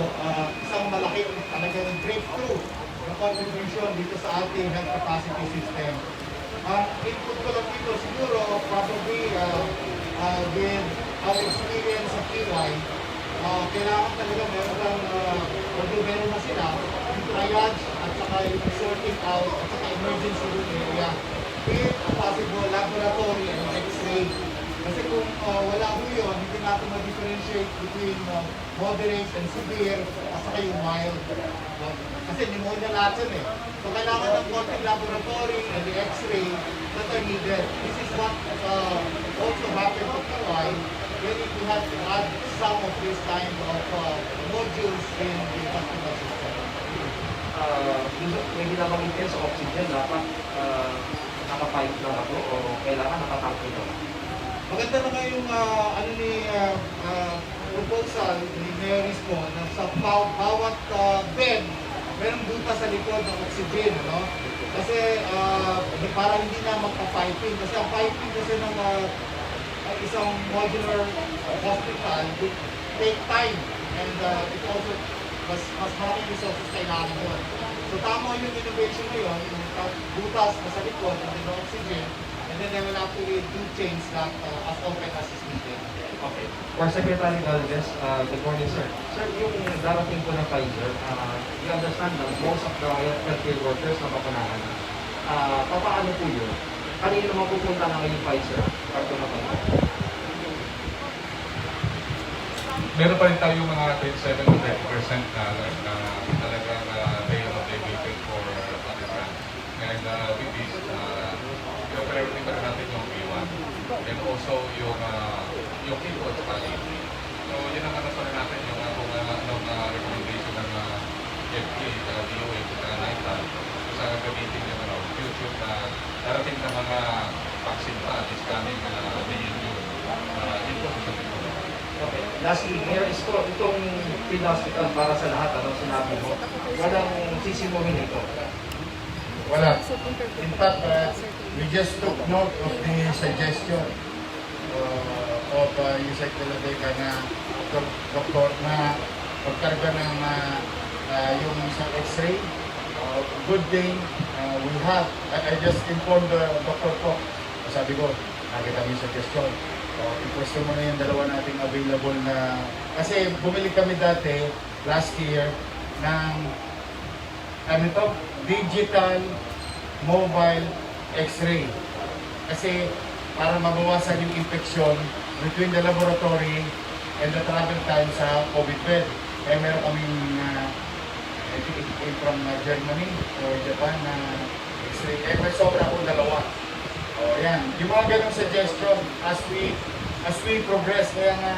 isang malaking talagang breakthrough na contribution dito sa ating health capacity system. Input ko lang dito siguro, probably with our experience sa PY, kailangan talaga meron na sila yung triage at saka yung sorting out at saka emergency room area with a possible laboratory and x-ray. Kasi kung wala ho yun, hindi natin ma-differentiate between moderate and severe at saka yung mild. Kasi pneumonia lahat yun eh. So kailangan ng konting laboratory and the x-ray that are needed. This is what also happened to PY when we had to add some of this kind of modules in the hospital system. May ginabangin sa oxygen, dapat nakapipe lang ako o kailangan nakatank ito? Maganda na nga yung proposal ni Mayor Isko na sa bawat bed, merong buta sa likod ng oxygen, no? Kasi para hindi na magpa-piping. Kasi ang piping kasi ng isang modular hospital will take time and it also mas maraming resources kailangan doon. So tama yung innovation na yun, yung butas na sa likod and the oxygen. And then they will have to do change that as often as is needed. Okay. For Secretary Galvez, good morning, sir. Sir, yung darating po ng Pfizer, you understand that most of the healthcare workers na papunahan. Paano po yun? Kanino naman pupunta na ngayong Pfizer? Parto na po. Meron pa rin tayo mga 27 to 30% na talagang they are waiting for Pakistan. And with this, priority pa rin natin yung P1 and also yung P2 at saka AP. So yun ang pa rin natin yung recommendation ng FDA, DOH at NITAL sa gamitin yung future na darating na mga vaccine pa is coming million input sa P2. Okay. Lastly, Mayor Isko, itong field hospital para sa lahat, sinabi mo, walang sisimuhin ito. Wala. In fact, we just took note of the suggestion of Yusek Teladega na doktor na pagkarga ng yung isang x-ray. Good thing we have. I just informed the doctor ko. Sabi ko, nakita mo yung suggestion. I-question mo na yung dalawa nating available na... Kasi bumili kami dati, last year, ng digital mobile x-ray. Kasi para mabawasan yung infection between the laboratory and the travel time sa COVID bed. Kaya meron kaming I think it came from Germany or Japan na x-ray. May sobra akong dalawa. Yan. Yung mga ganong suggestion as we progress, kaya nga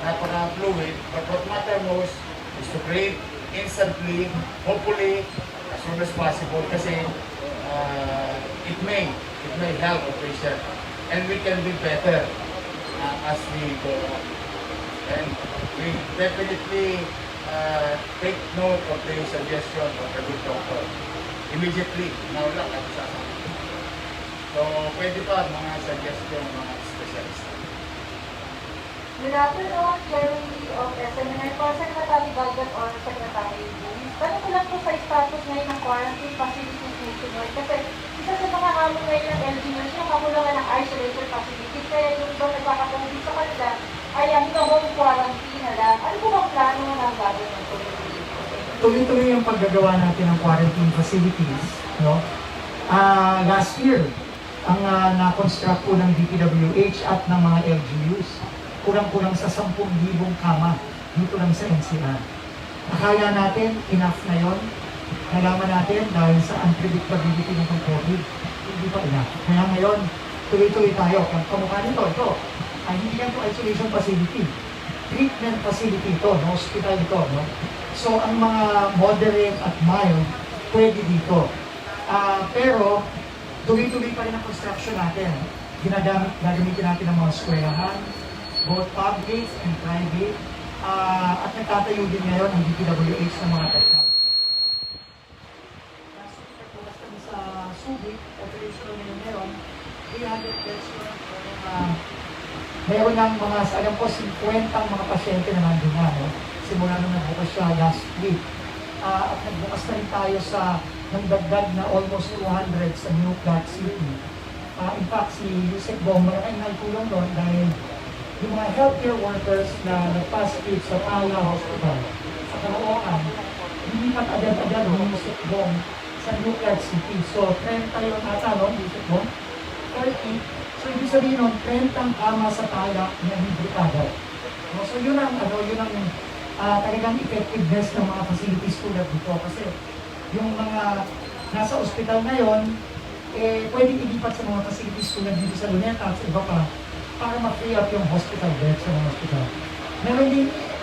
napaka-fluid, but what matter most is to create instantly, hopefully, as soon as possible, kasi it may help the patient, and we can be better as we go on. And we definitely take note of the suggestion of the good doctor. Immediately, now lang, at sasabihin. So, pwede pa mga suggestion ng mga specialist. Good afternoon, Jeremy of SMNI po, Secretary Galgat or Secretary Luis. Tanong ko lang po sa status ngayon ng quarantine facilities nationwide kasi isa sa mga hamon ngayon ng LGUs yung kakulangan ng isolation facilities. Kaya yung iba nagkakatungin sa kanila ay ang home quarantine na lang. Ano po bang plano na ang gagawin ng tuloy-tuloy yung paggagawa natin ng quarantine facilities, no? Last year, ang na-construct po ng DPWH at ng mga LGUs, kulang-kulang sa 10,000 kama dito lang sa NCR. Akala natin, enough na yon. Nalaman natin dahil sa unpredictability ng COVID, hindi pa enough. Kaya ngayon, tuloy-tuloy tayo. Ang kamukha nito, ito, ay hindi yan po isolation facility. Treatment facility ito, no? Hospital ito, no? So, ang mga moderate at mild, pwede dito. Pero, tuloy-tuloy pa rin ang construction natin. Gagamitin natin ang mga eskwelahan, both public and private, at nagtatayo din ngayon ang DPWH ng mga technology. Sa Subic, operational ngayon, 300 beds meron ng mga, alam ko, 50 mga pasyente na nandun na, no? Simula nung nagbukas siya last week. At nagbukas na rin tayo sa nagdagdag na almost 200 sa New Clark City. In fact, si Yusek Bong, malaking nagtulong doon dahil yung mga healthcare workers na nagpa-skip sa Pala Hospital, sa Caloocan, hindi pa agad-agad yung Yusek Bong sa New Clark City. So, 30 yung ata, no? Yusek Bong? 30. So, ibig sabihin nun, 30 kama sa Pala na hindi agad. So, yun ang talagang effectiveness ng mga facilities tulad dito. Kasi yung mga nasa ospital ngayon, pwedeng ilipat sa mga facilities tulad dito sa Luneta at sa iba pa para ma-free up yung hospital beds sa mga hospital.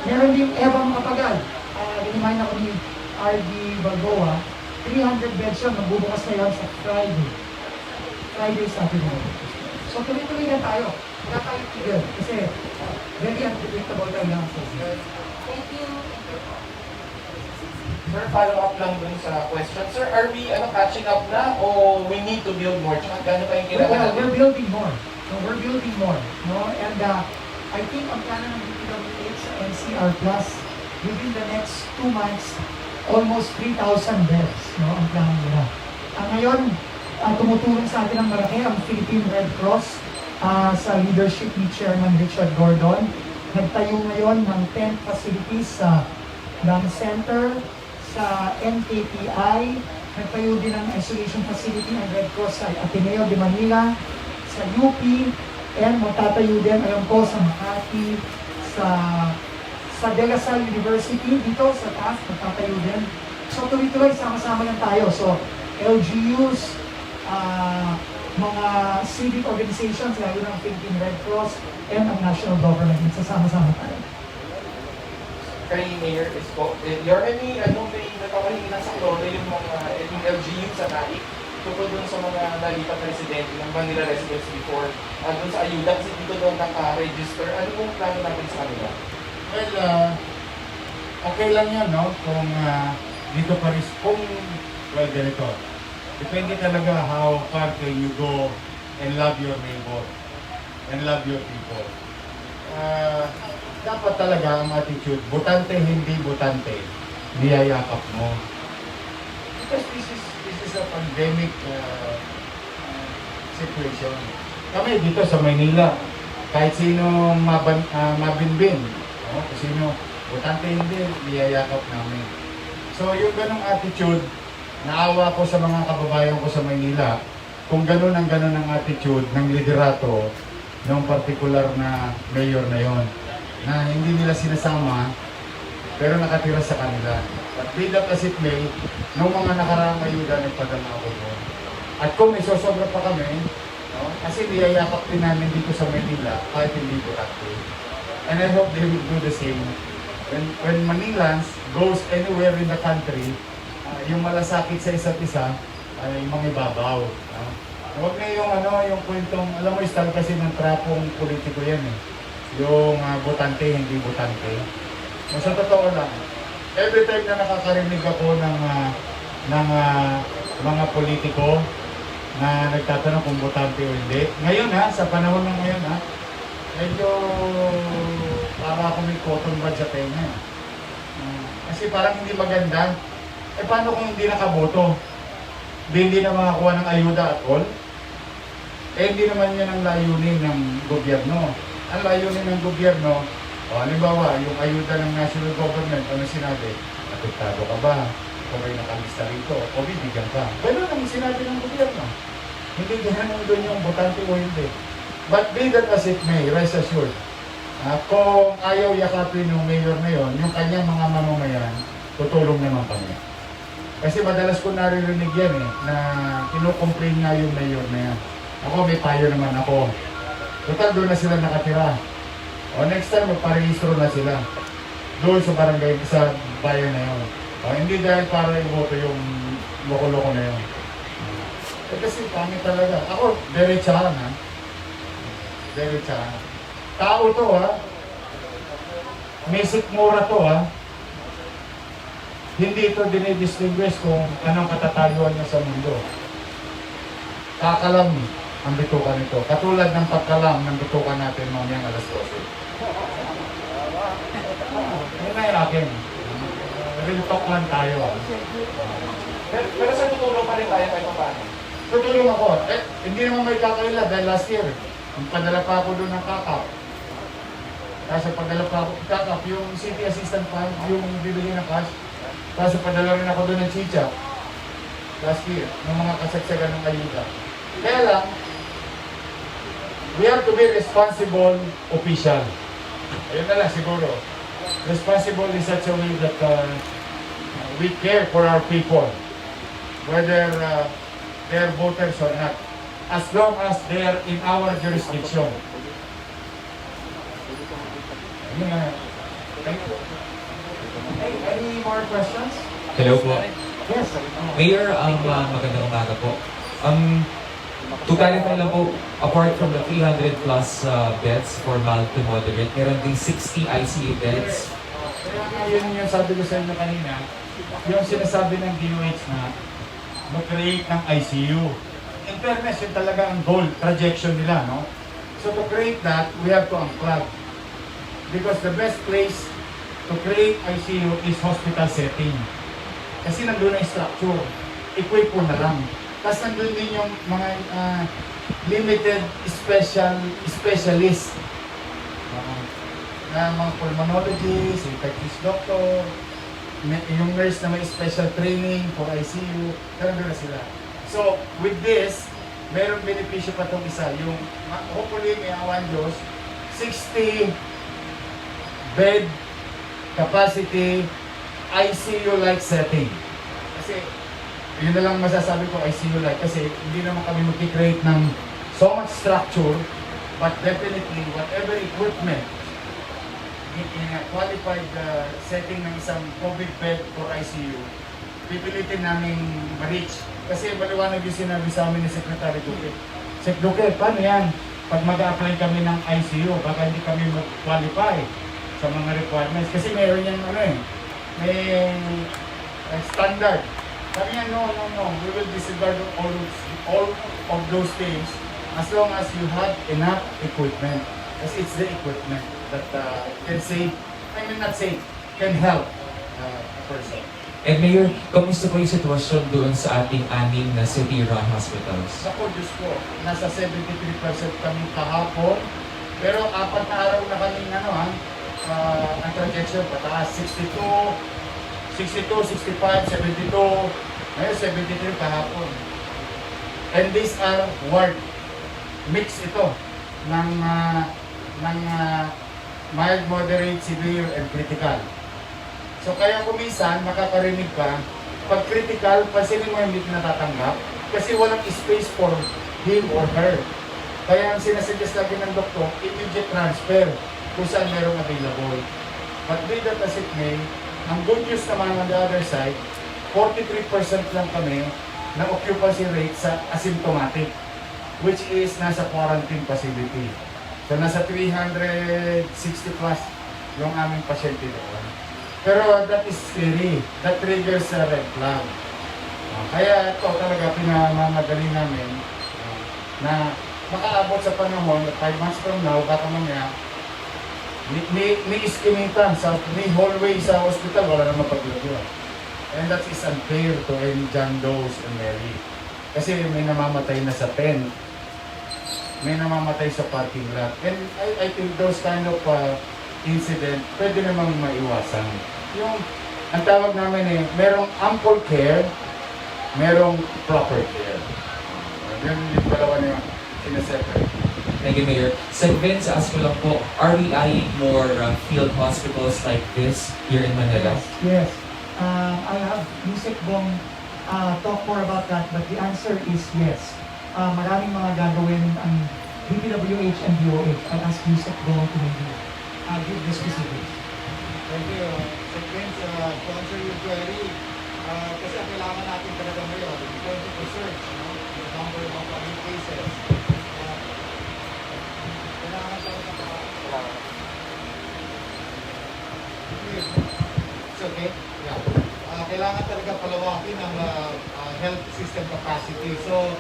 Meron din Evang Kapagal. Remind ako ni RD Balboa, 300 beds yun, magbubukas na yan sa Friday, Saturday. So tuloy-tuloy na tayo. Wala tayo tigil kasi very unpredictable tayo lang. Thank you. Sir, follow up lang dun sa question. Sir, are we catching up na o we need to build more? Tsaka gano'n pa yung kailangan natin? We're building more. No, we're building more. No? And I think ang plano ng DPWH sa NCR Plus, within the next 2 months, almost 3,000 beds. No? Ang plano nila. Ngayon, tumutulong sa atin ang malaki ang Philippine Red Cross sa leadership ni Chairman Richard Gordon. Nagtayo ngayon ng 10 facilities sa Lung Center, sa NKTI, nagtayo din ng isolation facility ng Red Cross sa Ateneo de Manila, sa UP, and magtatayo din, alam ko, sa Makati, sa De La Salle University, dito sa taas, magtatayo din. So tuloy-tuloy, sama-sama lang tayo. So LGUs, mga civic organizations, lalo ng Philippine Red Cross, and ang national government, sasama-sama tayo. Kay Mayor Isko, your may nagpapahingi ng saklolo yung mga LGU sa NAIC tungkol dun sa mga nalipat na residente ng Manila residents before dun sa ayuda kasi dito doon naka-register. Ano pong plano natin sa kanila? Well, okay lang yan, no? Kung dito pa rin, well, ganito. Depende talaga how far can you go and love your neighbor and love your people. Dapat talaga ang attitude, butante, hindi butante, niyayakap mo. Because this is a pandemic situation. Kami dito sa Manila, kahit sino mabinbin, kung sino butante, hindi, niyayakap namin. So yung ganong attitude, naawa ko sa mga kababayan ko sa Manila, kung ganun ang attitude ng liderato ng particular na mayor na yon, na hindi nila sinasama pero nakatira sa kanila. At be that as it may, nung mga nakaraang ayuda, nagpadala ako doon. At kung may sosobra pa kami, no, kasi niyayakap din namin dito sa Manila kahit hindi ko active. And I hope they will do the same. When Manilans goes anywhere in the country, yung malasakit sa isa't isa ay mangibabaw. Huwag na yung yung kwentong, alam mo, style kasi ng trapong politiko yan eh. Yung botante, hindi botante. Sa totoo lang, every time na nakakarinig ako ng mga politiko na nagtatanong kung botante o hindi, ngayon sa panahon ng ngayon medyo para ako may cotton bud sa tenga. Kasi parang hindi maganda. Paano kung hindi nakaboto? Hindi na makakuha ng ayuda at all? Hindi naman yan ang layunin ng gobyerno. Ang layunin ng gobyerno, halimbawa, yung ayuda ng national government, ano sinabi? Apektado ka ba? Kung may nakalista rito, o bibigyan ka. Ganun ang sinabi ng gobyerno. Hindi ganun doon yung botante o hindi. But be that as it may, rest assured, kung ayaw yakapin yung mayor na yon, yung kanyang mga mamamayan, tutulong naman kami. Kasi madalas ko naririnig yan na kinukomplain nga yung mayor na yan. Ako, may payo naman ako. Total, doon na sila nakatira. O next time, magparehistro na sila. Doon sa barangay, sa bayan na yun. Hindi dahil para iboto yung loko-loko na yun. Kasi pangit talaga. Ako, derechahan Derechahan. Tao to may sikmura to Hindi ito dinidistinguish kung anong katatayuan niya sa mundo. Kakalam ang bitukan nito. Katulad ng pagkalam ng bitukan natin mamayang alas 12. Yun na yung akin. Real talk lang tayo. Pero sa tutulong pa rin tayo kahit paano? Tutulong ako. Hindi naman may kakaila dahil last year, padala pa ako doon ng kakap. Kasi padala pa ako ng kakap, yung city assistant fund, yung bibili ng cash. Kasi padala rin ako doon ng chicha. Last year, ng mga kasagsagan ng ayuda. Kaya lang, we have to be responsible official. Ayun na lang siguro. Responsible in such a way that we care for our people. Whether they're voters or not. As long as they are in our jurisdiction. Any more questions? Hello po. Yes. Mayor, magandang umaga po. To clarify lang po, apart from the 300 plus beds for mild to moderate, meron ding 60 ICU beds. Yun yung sabi ko sa inyo kanina, yung sinasabi ng DOH na mag-create ng ICU. In fairness, yun talaga ang goal, projection nila, no? So to create that, we have to unclog. Because the best place to create ICU is hospital setting. Kasi nandun na yung structure, equip po na lang. Tapos nandun din yung mga limited specialist. Na mga pulmonologist, infectious doctor, yung nurse na may special training for ICU, nandun na sila. So, with this, mayroong benepisyo pa itong isa. Yung, hopefully, may awan Diyos, 60 bed capacity ICU-like setting. Kasi, yun na lang masasabi ko, ICU-like. Kasi, hindi naman kami mag-create ng so much structure, but definitely, whatever equipment in a qualified setting ng isang COVID bed for ICU, pipilitin namin ma-reach. Kasi maliwanag yung sinabi sa amin ni Secretary Duque. Sec Duque, paano yan? Pag mag-apply kami ng ICU, baka hindi kami mag-qualify sa mga requirements. Kasi mayroon yan may standard. Sabi niya, no. We will disregard all of those things as long as you have enough equipment. Kasi it's the equipment that can save, can help a person. And Mayor, kamusta po yung sitwasyon doon sa ating 6 na city-run hospitals? Ako, Diyos ko, nasa 73% kami kahapon. Pero 4 na araw na kami ang projection pataas. 62, 65, 72, ngayon 73 kahapon. And these are ward. Mix ito ng mild, moderate, severe, and critical. So kaya kung minsan, makakarinig ka, pag critical, pansinin mo hindi natatanggap kasi walang space for him or her. Kaya ang sinasuggest lagi ng doktor, immediate transfer. kung saan merong available. But be that as it may, ang good news naman on the other side, 43% lang kami ng occupancy rate sa asymptomatic, which is nasa quarantine facility. So nasa 360 plus yung aming pasyente doon. Pero that is scary. That triggers a red flag. Kaya ito talaga pinamamadali namin na makaabot sa panahon, 5 months from now, baka mamaya, may iskinita, may hallway sa hospital, wala namang paglagyan. And that is unfair to any John Doe's and Mary. Kasi may namamatay na sa tent, may namamatay sa parking lot. And I think those kind of incident, pwede namang maiwasan. Yung, ang tawag namin merong ample care, merong proper care. Yun yung dalawa na sinaseparate. Thank you, Mayor. Sir Vince, ask ko lang po, are we eyeing more field hospitals like this here in Manila? Yes. I have Yusek Bong talk more about that, but the answer is yes. Maraming mga gagawin ang DPWH and DOH. I'll ask Yusek Bong to maybe give the specifics. Thank you. Second, to answer your query, kasi ang kailangan natin talaga ngayon, in terms of research, the number of new cases, kailangan talaga It's okay? Yeah. Kailangan talaga palawakin ang health system capacity. So,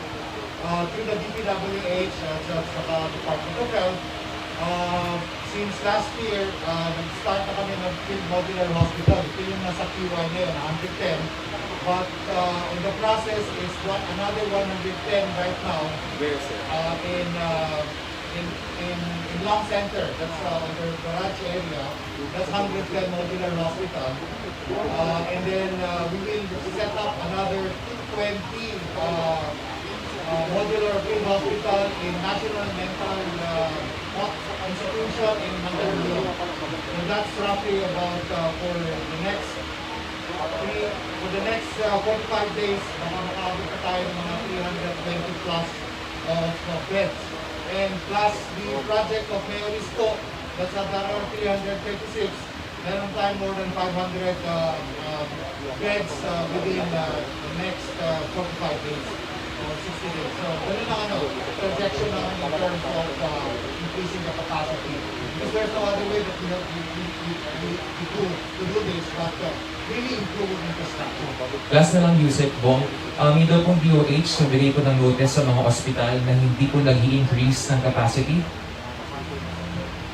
through the DPWH, sa Department of Health, since last year, nag-start na kami ng field modular hospital. Ito yung nasa QY ngayon, 110. But in the process is another 110 right now in Long Center. That's under Boracay area. That's 110 modular hospital. And then we will set up another 220 modular field hospital in National Mental Institution in Manila Bay. And that's roughly about for the next 45 days, makaabot na tayo ng mga 320 plus of beds. And plus the project of Mayor Isko, that's around 336, meron tayo more than 500 beds within the next 45 days. 60 days. So, ganun lang projection naman in terms of increasing the capacity. Because there's no other way that we have to do this, but really improving infrastructure. Last na lang, Yusek Bong. May daw pong DOH, nagbigay po ng notice sa mga ospital na hindi po nag-i-increase ng capacity?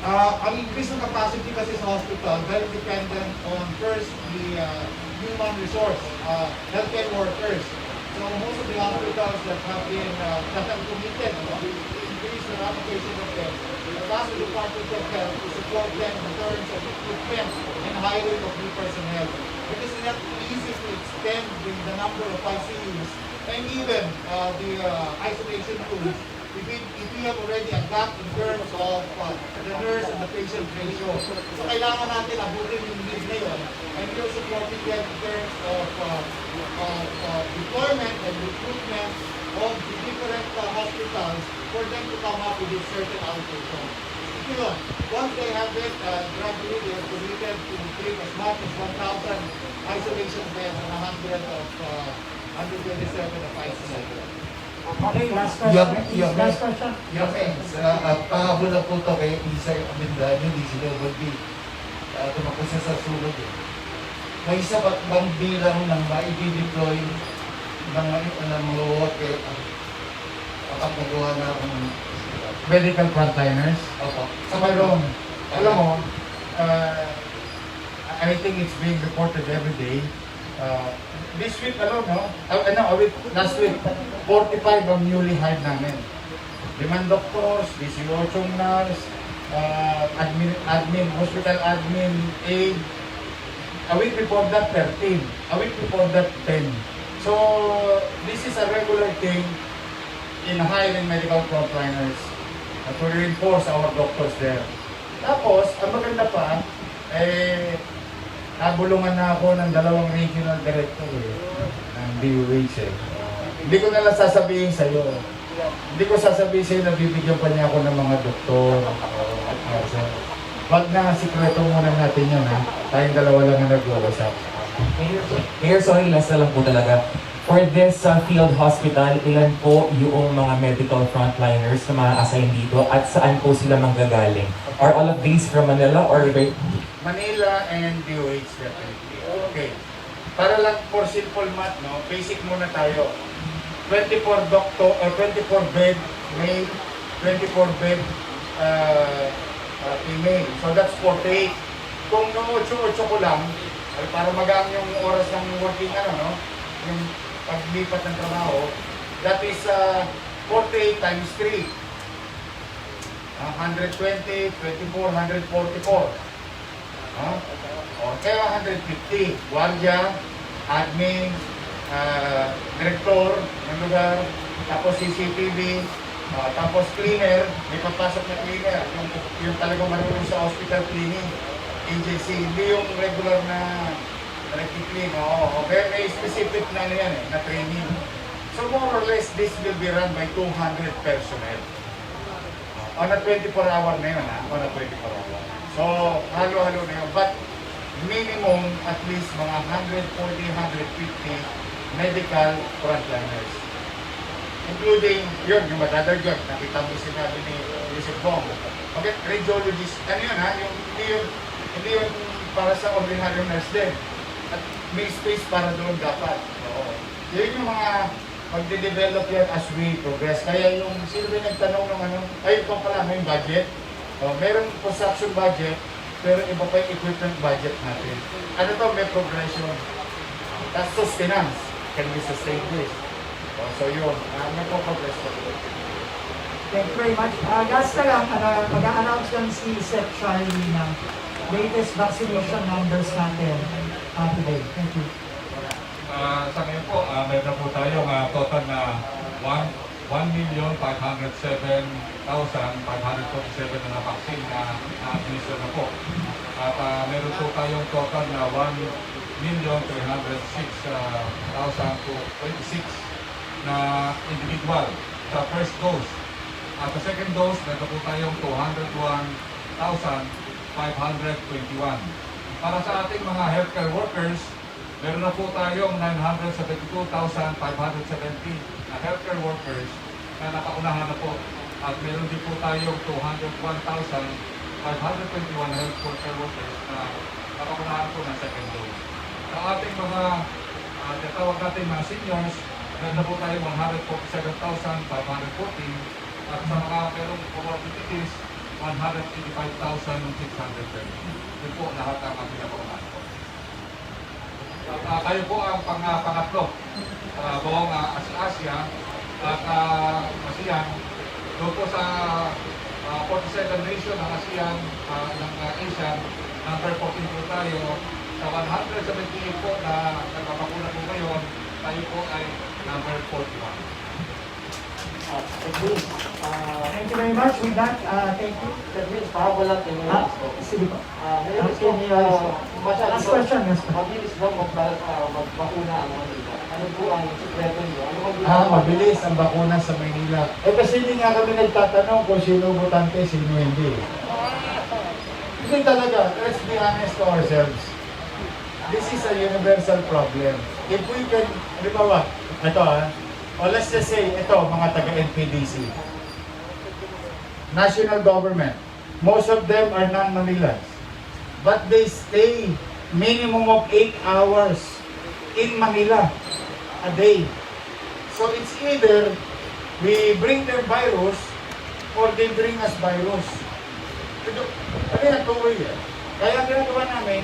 Ang increase ng capacity kasi sa hospital, very dependent on first the human resource, healthcare workers. So most of the hospitals that have been committed to increase the allocation of them, the last Department of Health to support them in terms of equipment and hiring of new personnel. Because it's not easy to extend the number of ICUs and even the isolation rooms if we have already a gap in terms of the nurse and the patient ratio. So kailangan natin abutin yung need na yun, and we're supporting them in terms of deployment and recruitment of the different hospitals for them to come up with a certain allocation. Ito yun. Once they have it, gradually they are committed to treat as much as 1,000 isolation beds and 100 of 127 of ICU. Okay, last question. Last question. Pahabol na po ito kay Isa Amindan, hindi sila magbi. Tumakos sa sulod. May isa bang bilang ng maipideploy ng luwag kay kapag nagawa na akong Medical frontliners? Opo. Sa mayroon, alam mo, I think it's being reported every day. This week alone, last week, 45 ang newly hired namin. 5 doctors, 18 nurse, admin, hospital admin, aid. A week before that, 13. A week before that, 10. So, this is a regular thing in hiring medical frontliners to reinforce our doctors there. Tapos, ang maganda pa, nabulungan na ako ng 2 regional director ng DOH Hindi ko na lang sasabihin sa'yo. Hindi ko sasabihin sa'yo na bibigyan pa niya ako ng mga doktor. Wag na sikreto muna natin yun ha. Tayong dalawa lang ang nag-uusap. Mayor, sorry, last na lang po talaga. For this field hospital, ilan po yung mga medical frontliners na ma-assign dito at saan po sila manggagaling? Are all of these from Manila or... Manila and DOH definitely. Okay. Para lang for simple math, no? Basic muna tayo. 24 doctor or 24 bed male, 24 bed female. So that's 48. Kung no 8-8 ko lang, ay para magaan yung oras ng working no? Yung paglipat ng trabaho, that is 48 times 3. 120, 24, 144. O kaya 150. Guardia, admin, director ng lugar, tapos CCTV, tapos cleaner, may papasok na cleaner, yung talagang marunong sa hospital cleaning agency, hindi yung regular na nag-clean. Okay, may specific na yan na training. So more or less, this will be run by 200 personnel. On a 24-hour na yun, on a 24-hour. So, halo-halo na yun. But minimum, at least mga 140, 150 medical frontliners. Including yun, yung madadargag, nakita mo sinabi ni Yusuf Bong. Okay, radiologist, ano yun hindi yun para sa ordinary nurse din. At may space para doon dapat. Yun yung mga magde-develop yan as we progress. Kaya yung sino ba nagtanong ng ito pala, may budget. Merong construction budget, pero iba pa yung equipment budget natin. Ano to, may progression. That's sustenance. Can we sustain this? So yun, may progress po. Thank you very much. Last na lang, mag-a-announce lang si Seth Charlie ng latest vaccination numbers natin today. Thank you. Sa ngayon po, meron po tayong total na 1,507,547 na vaccine na na-administer na po. At meron po tayong total na 1,306,026 na individual sa first dose. At sa second dose, meron po tayong 201,521. Para sa ating mga healthcare workers, meron na po tayong 972,570 na healthcare workers na nakaunahan na po. At meron din po tayong 201,521 health worker workers na nakaunahan po ng second dose. Sa ating mga tatawag natin mga seniors, meron na po tayong 147,514 at sa mga merong comorbidities, 185,630. Yun po lahat ang pinapaunahan po. Kayo po ang pangatlo buong Asia at ASEAN. Doon po sa 47 nation ng ASEAN, ng ASEAN, number 14 po tayo. Sa 178 po na nagpapakuna po ngayon, tayo po ay number 41. Thank you very much. With that, thank you. Pahabol lang kayo. Sige po. Last question. Mabilis daw magbakuna ang Manila. Ano po ang sikreto niyo? Mabilis ang bakuna sa Manila. Kasi hindi nga kami nagtatanong kung sino botante, sino hindi. Hindi talaga. Let's be honest to ourselves. This is a universal problem. If we can, di ba ba? Ito o let's just say, ito, mga taga-NPDC. National government. Most of them are non-Manilans. But they stay minimum of 8 hours in Manila a day. So it's either we bring them virus or they bring us virus. Ano yan, two-way yan. Kaya ginagawa namin,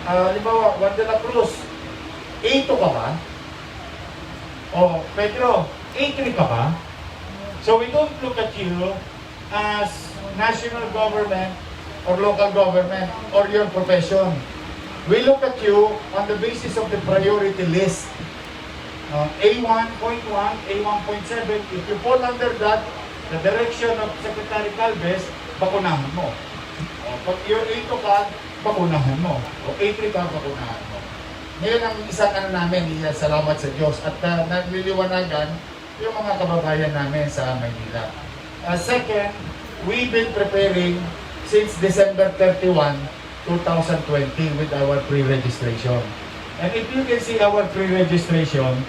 halimbawa, Juan de la Cruz, 8 ka ba? Pedro, 8 ka ba? So we don't look at you as national government or local government or your profession. We look at you on the basis of the priority list. A1.1, A1.7, if you fall under that, the direction of Secretary Calves, bakunahan mo. Pag you're A2 ka, bakunahan mo. O A3 ka, bakunahan mo. Ngayon ang isang namin, salamat sa Diyos at nagliliwanagan yung mga kababayan namin sa Manila. Second, we've been preparing since December 31, 2020 with our pre-registration. And if you can see our pre-registration,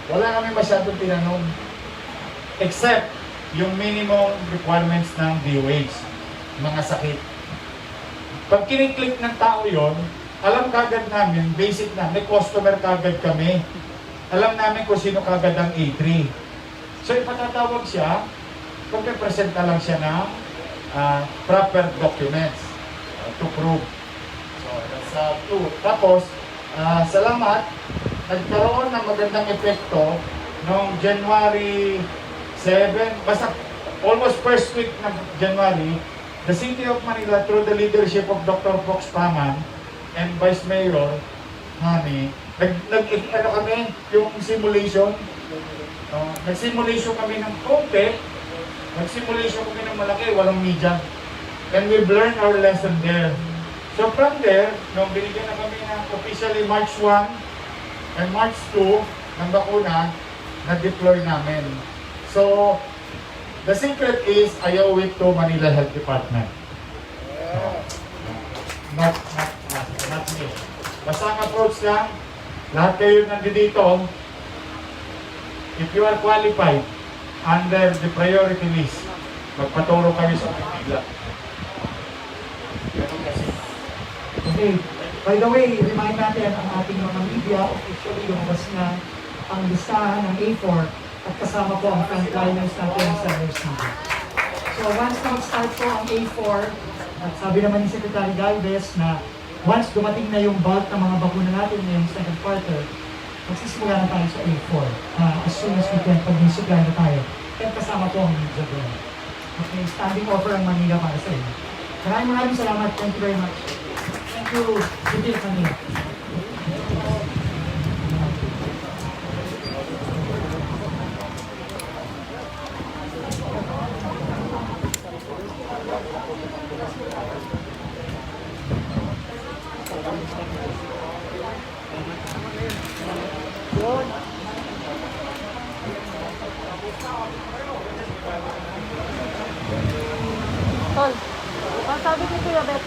wala kami masyadong tinanong except yung minimum requirements ng DOH, mga sakit. Pag kiniklik ng tao yon, alam kagad namin, basic na, may customer kagad kami. Alam namin kung sino kagad ang A3. So ipatatawag siya, kung may presenta lang siya ng proper documents to prove. So that's 2. Tapos, salamat, nagkaroon ng magandang epekto noong January 7, basta almost first week ng January, the City of Manila, through the leadership of Dr. Fox Paman and Vice Mayor Hani, ano kami, yung simulation, nag-simulation kami ng konti, nag-simulation kami ng malaki, walang media. And we've learned our lesson there. So from there, nung binigyan na kami ng officially March 1 and March 2 ng bakuna, na-deploy namin. So, the secret is, I owe it to Manila Health Department. Not me. Basta ang approach lang, lahat kayo nandito, if you are qualified under the priority list, magpaturo kayo sa Manila. Okay. By the way, remind natin ang ating mga media, officially lumabas na ang listahan ng A4 at kasama po ang frontliners natin sa nursing. So once na mag-start po ang A4, at sabi naman ni Secretary Galvez na once dumating na yung bulk ng mga bakuna natin ngayong second quarter, magsisimula na tayo sa A4 as soon as we can pag supply na tayo. At kasama po ang media doon. Okay, standing offer ang Manila para sa inyo. Maraming salamat. Thank you very much. Thank you, City of Manila. Tol, ang sabi ko Kuya Beth,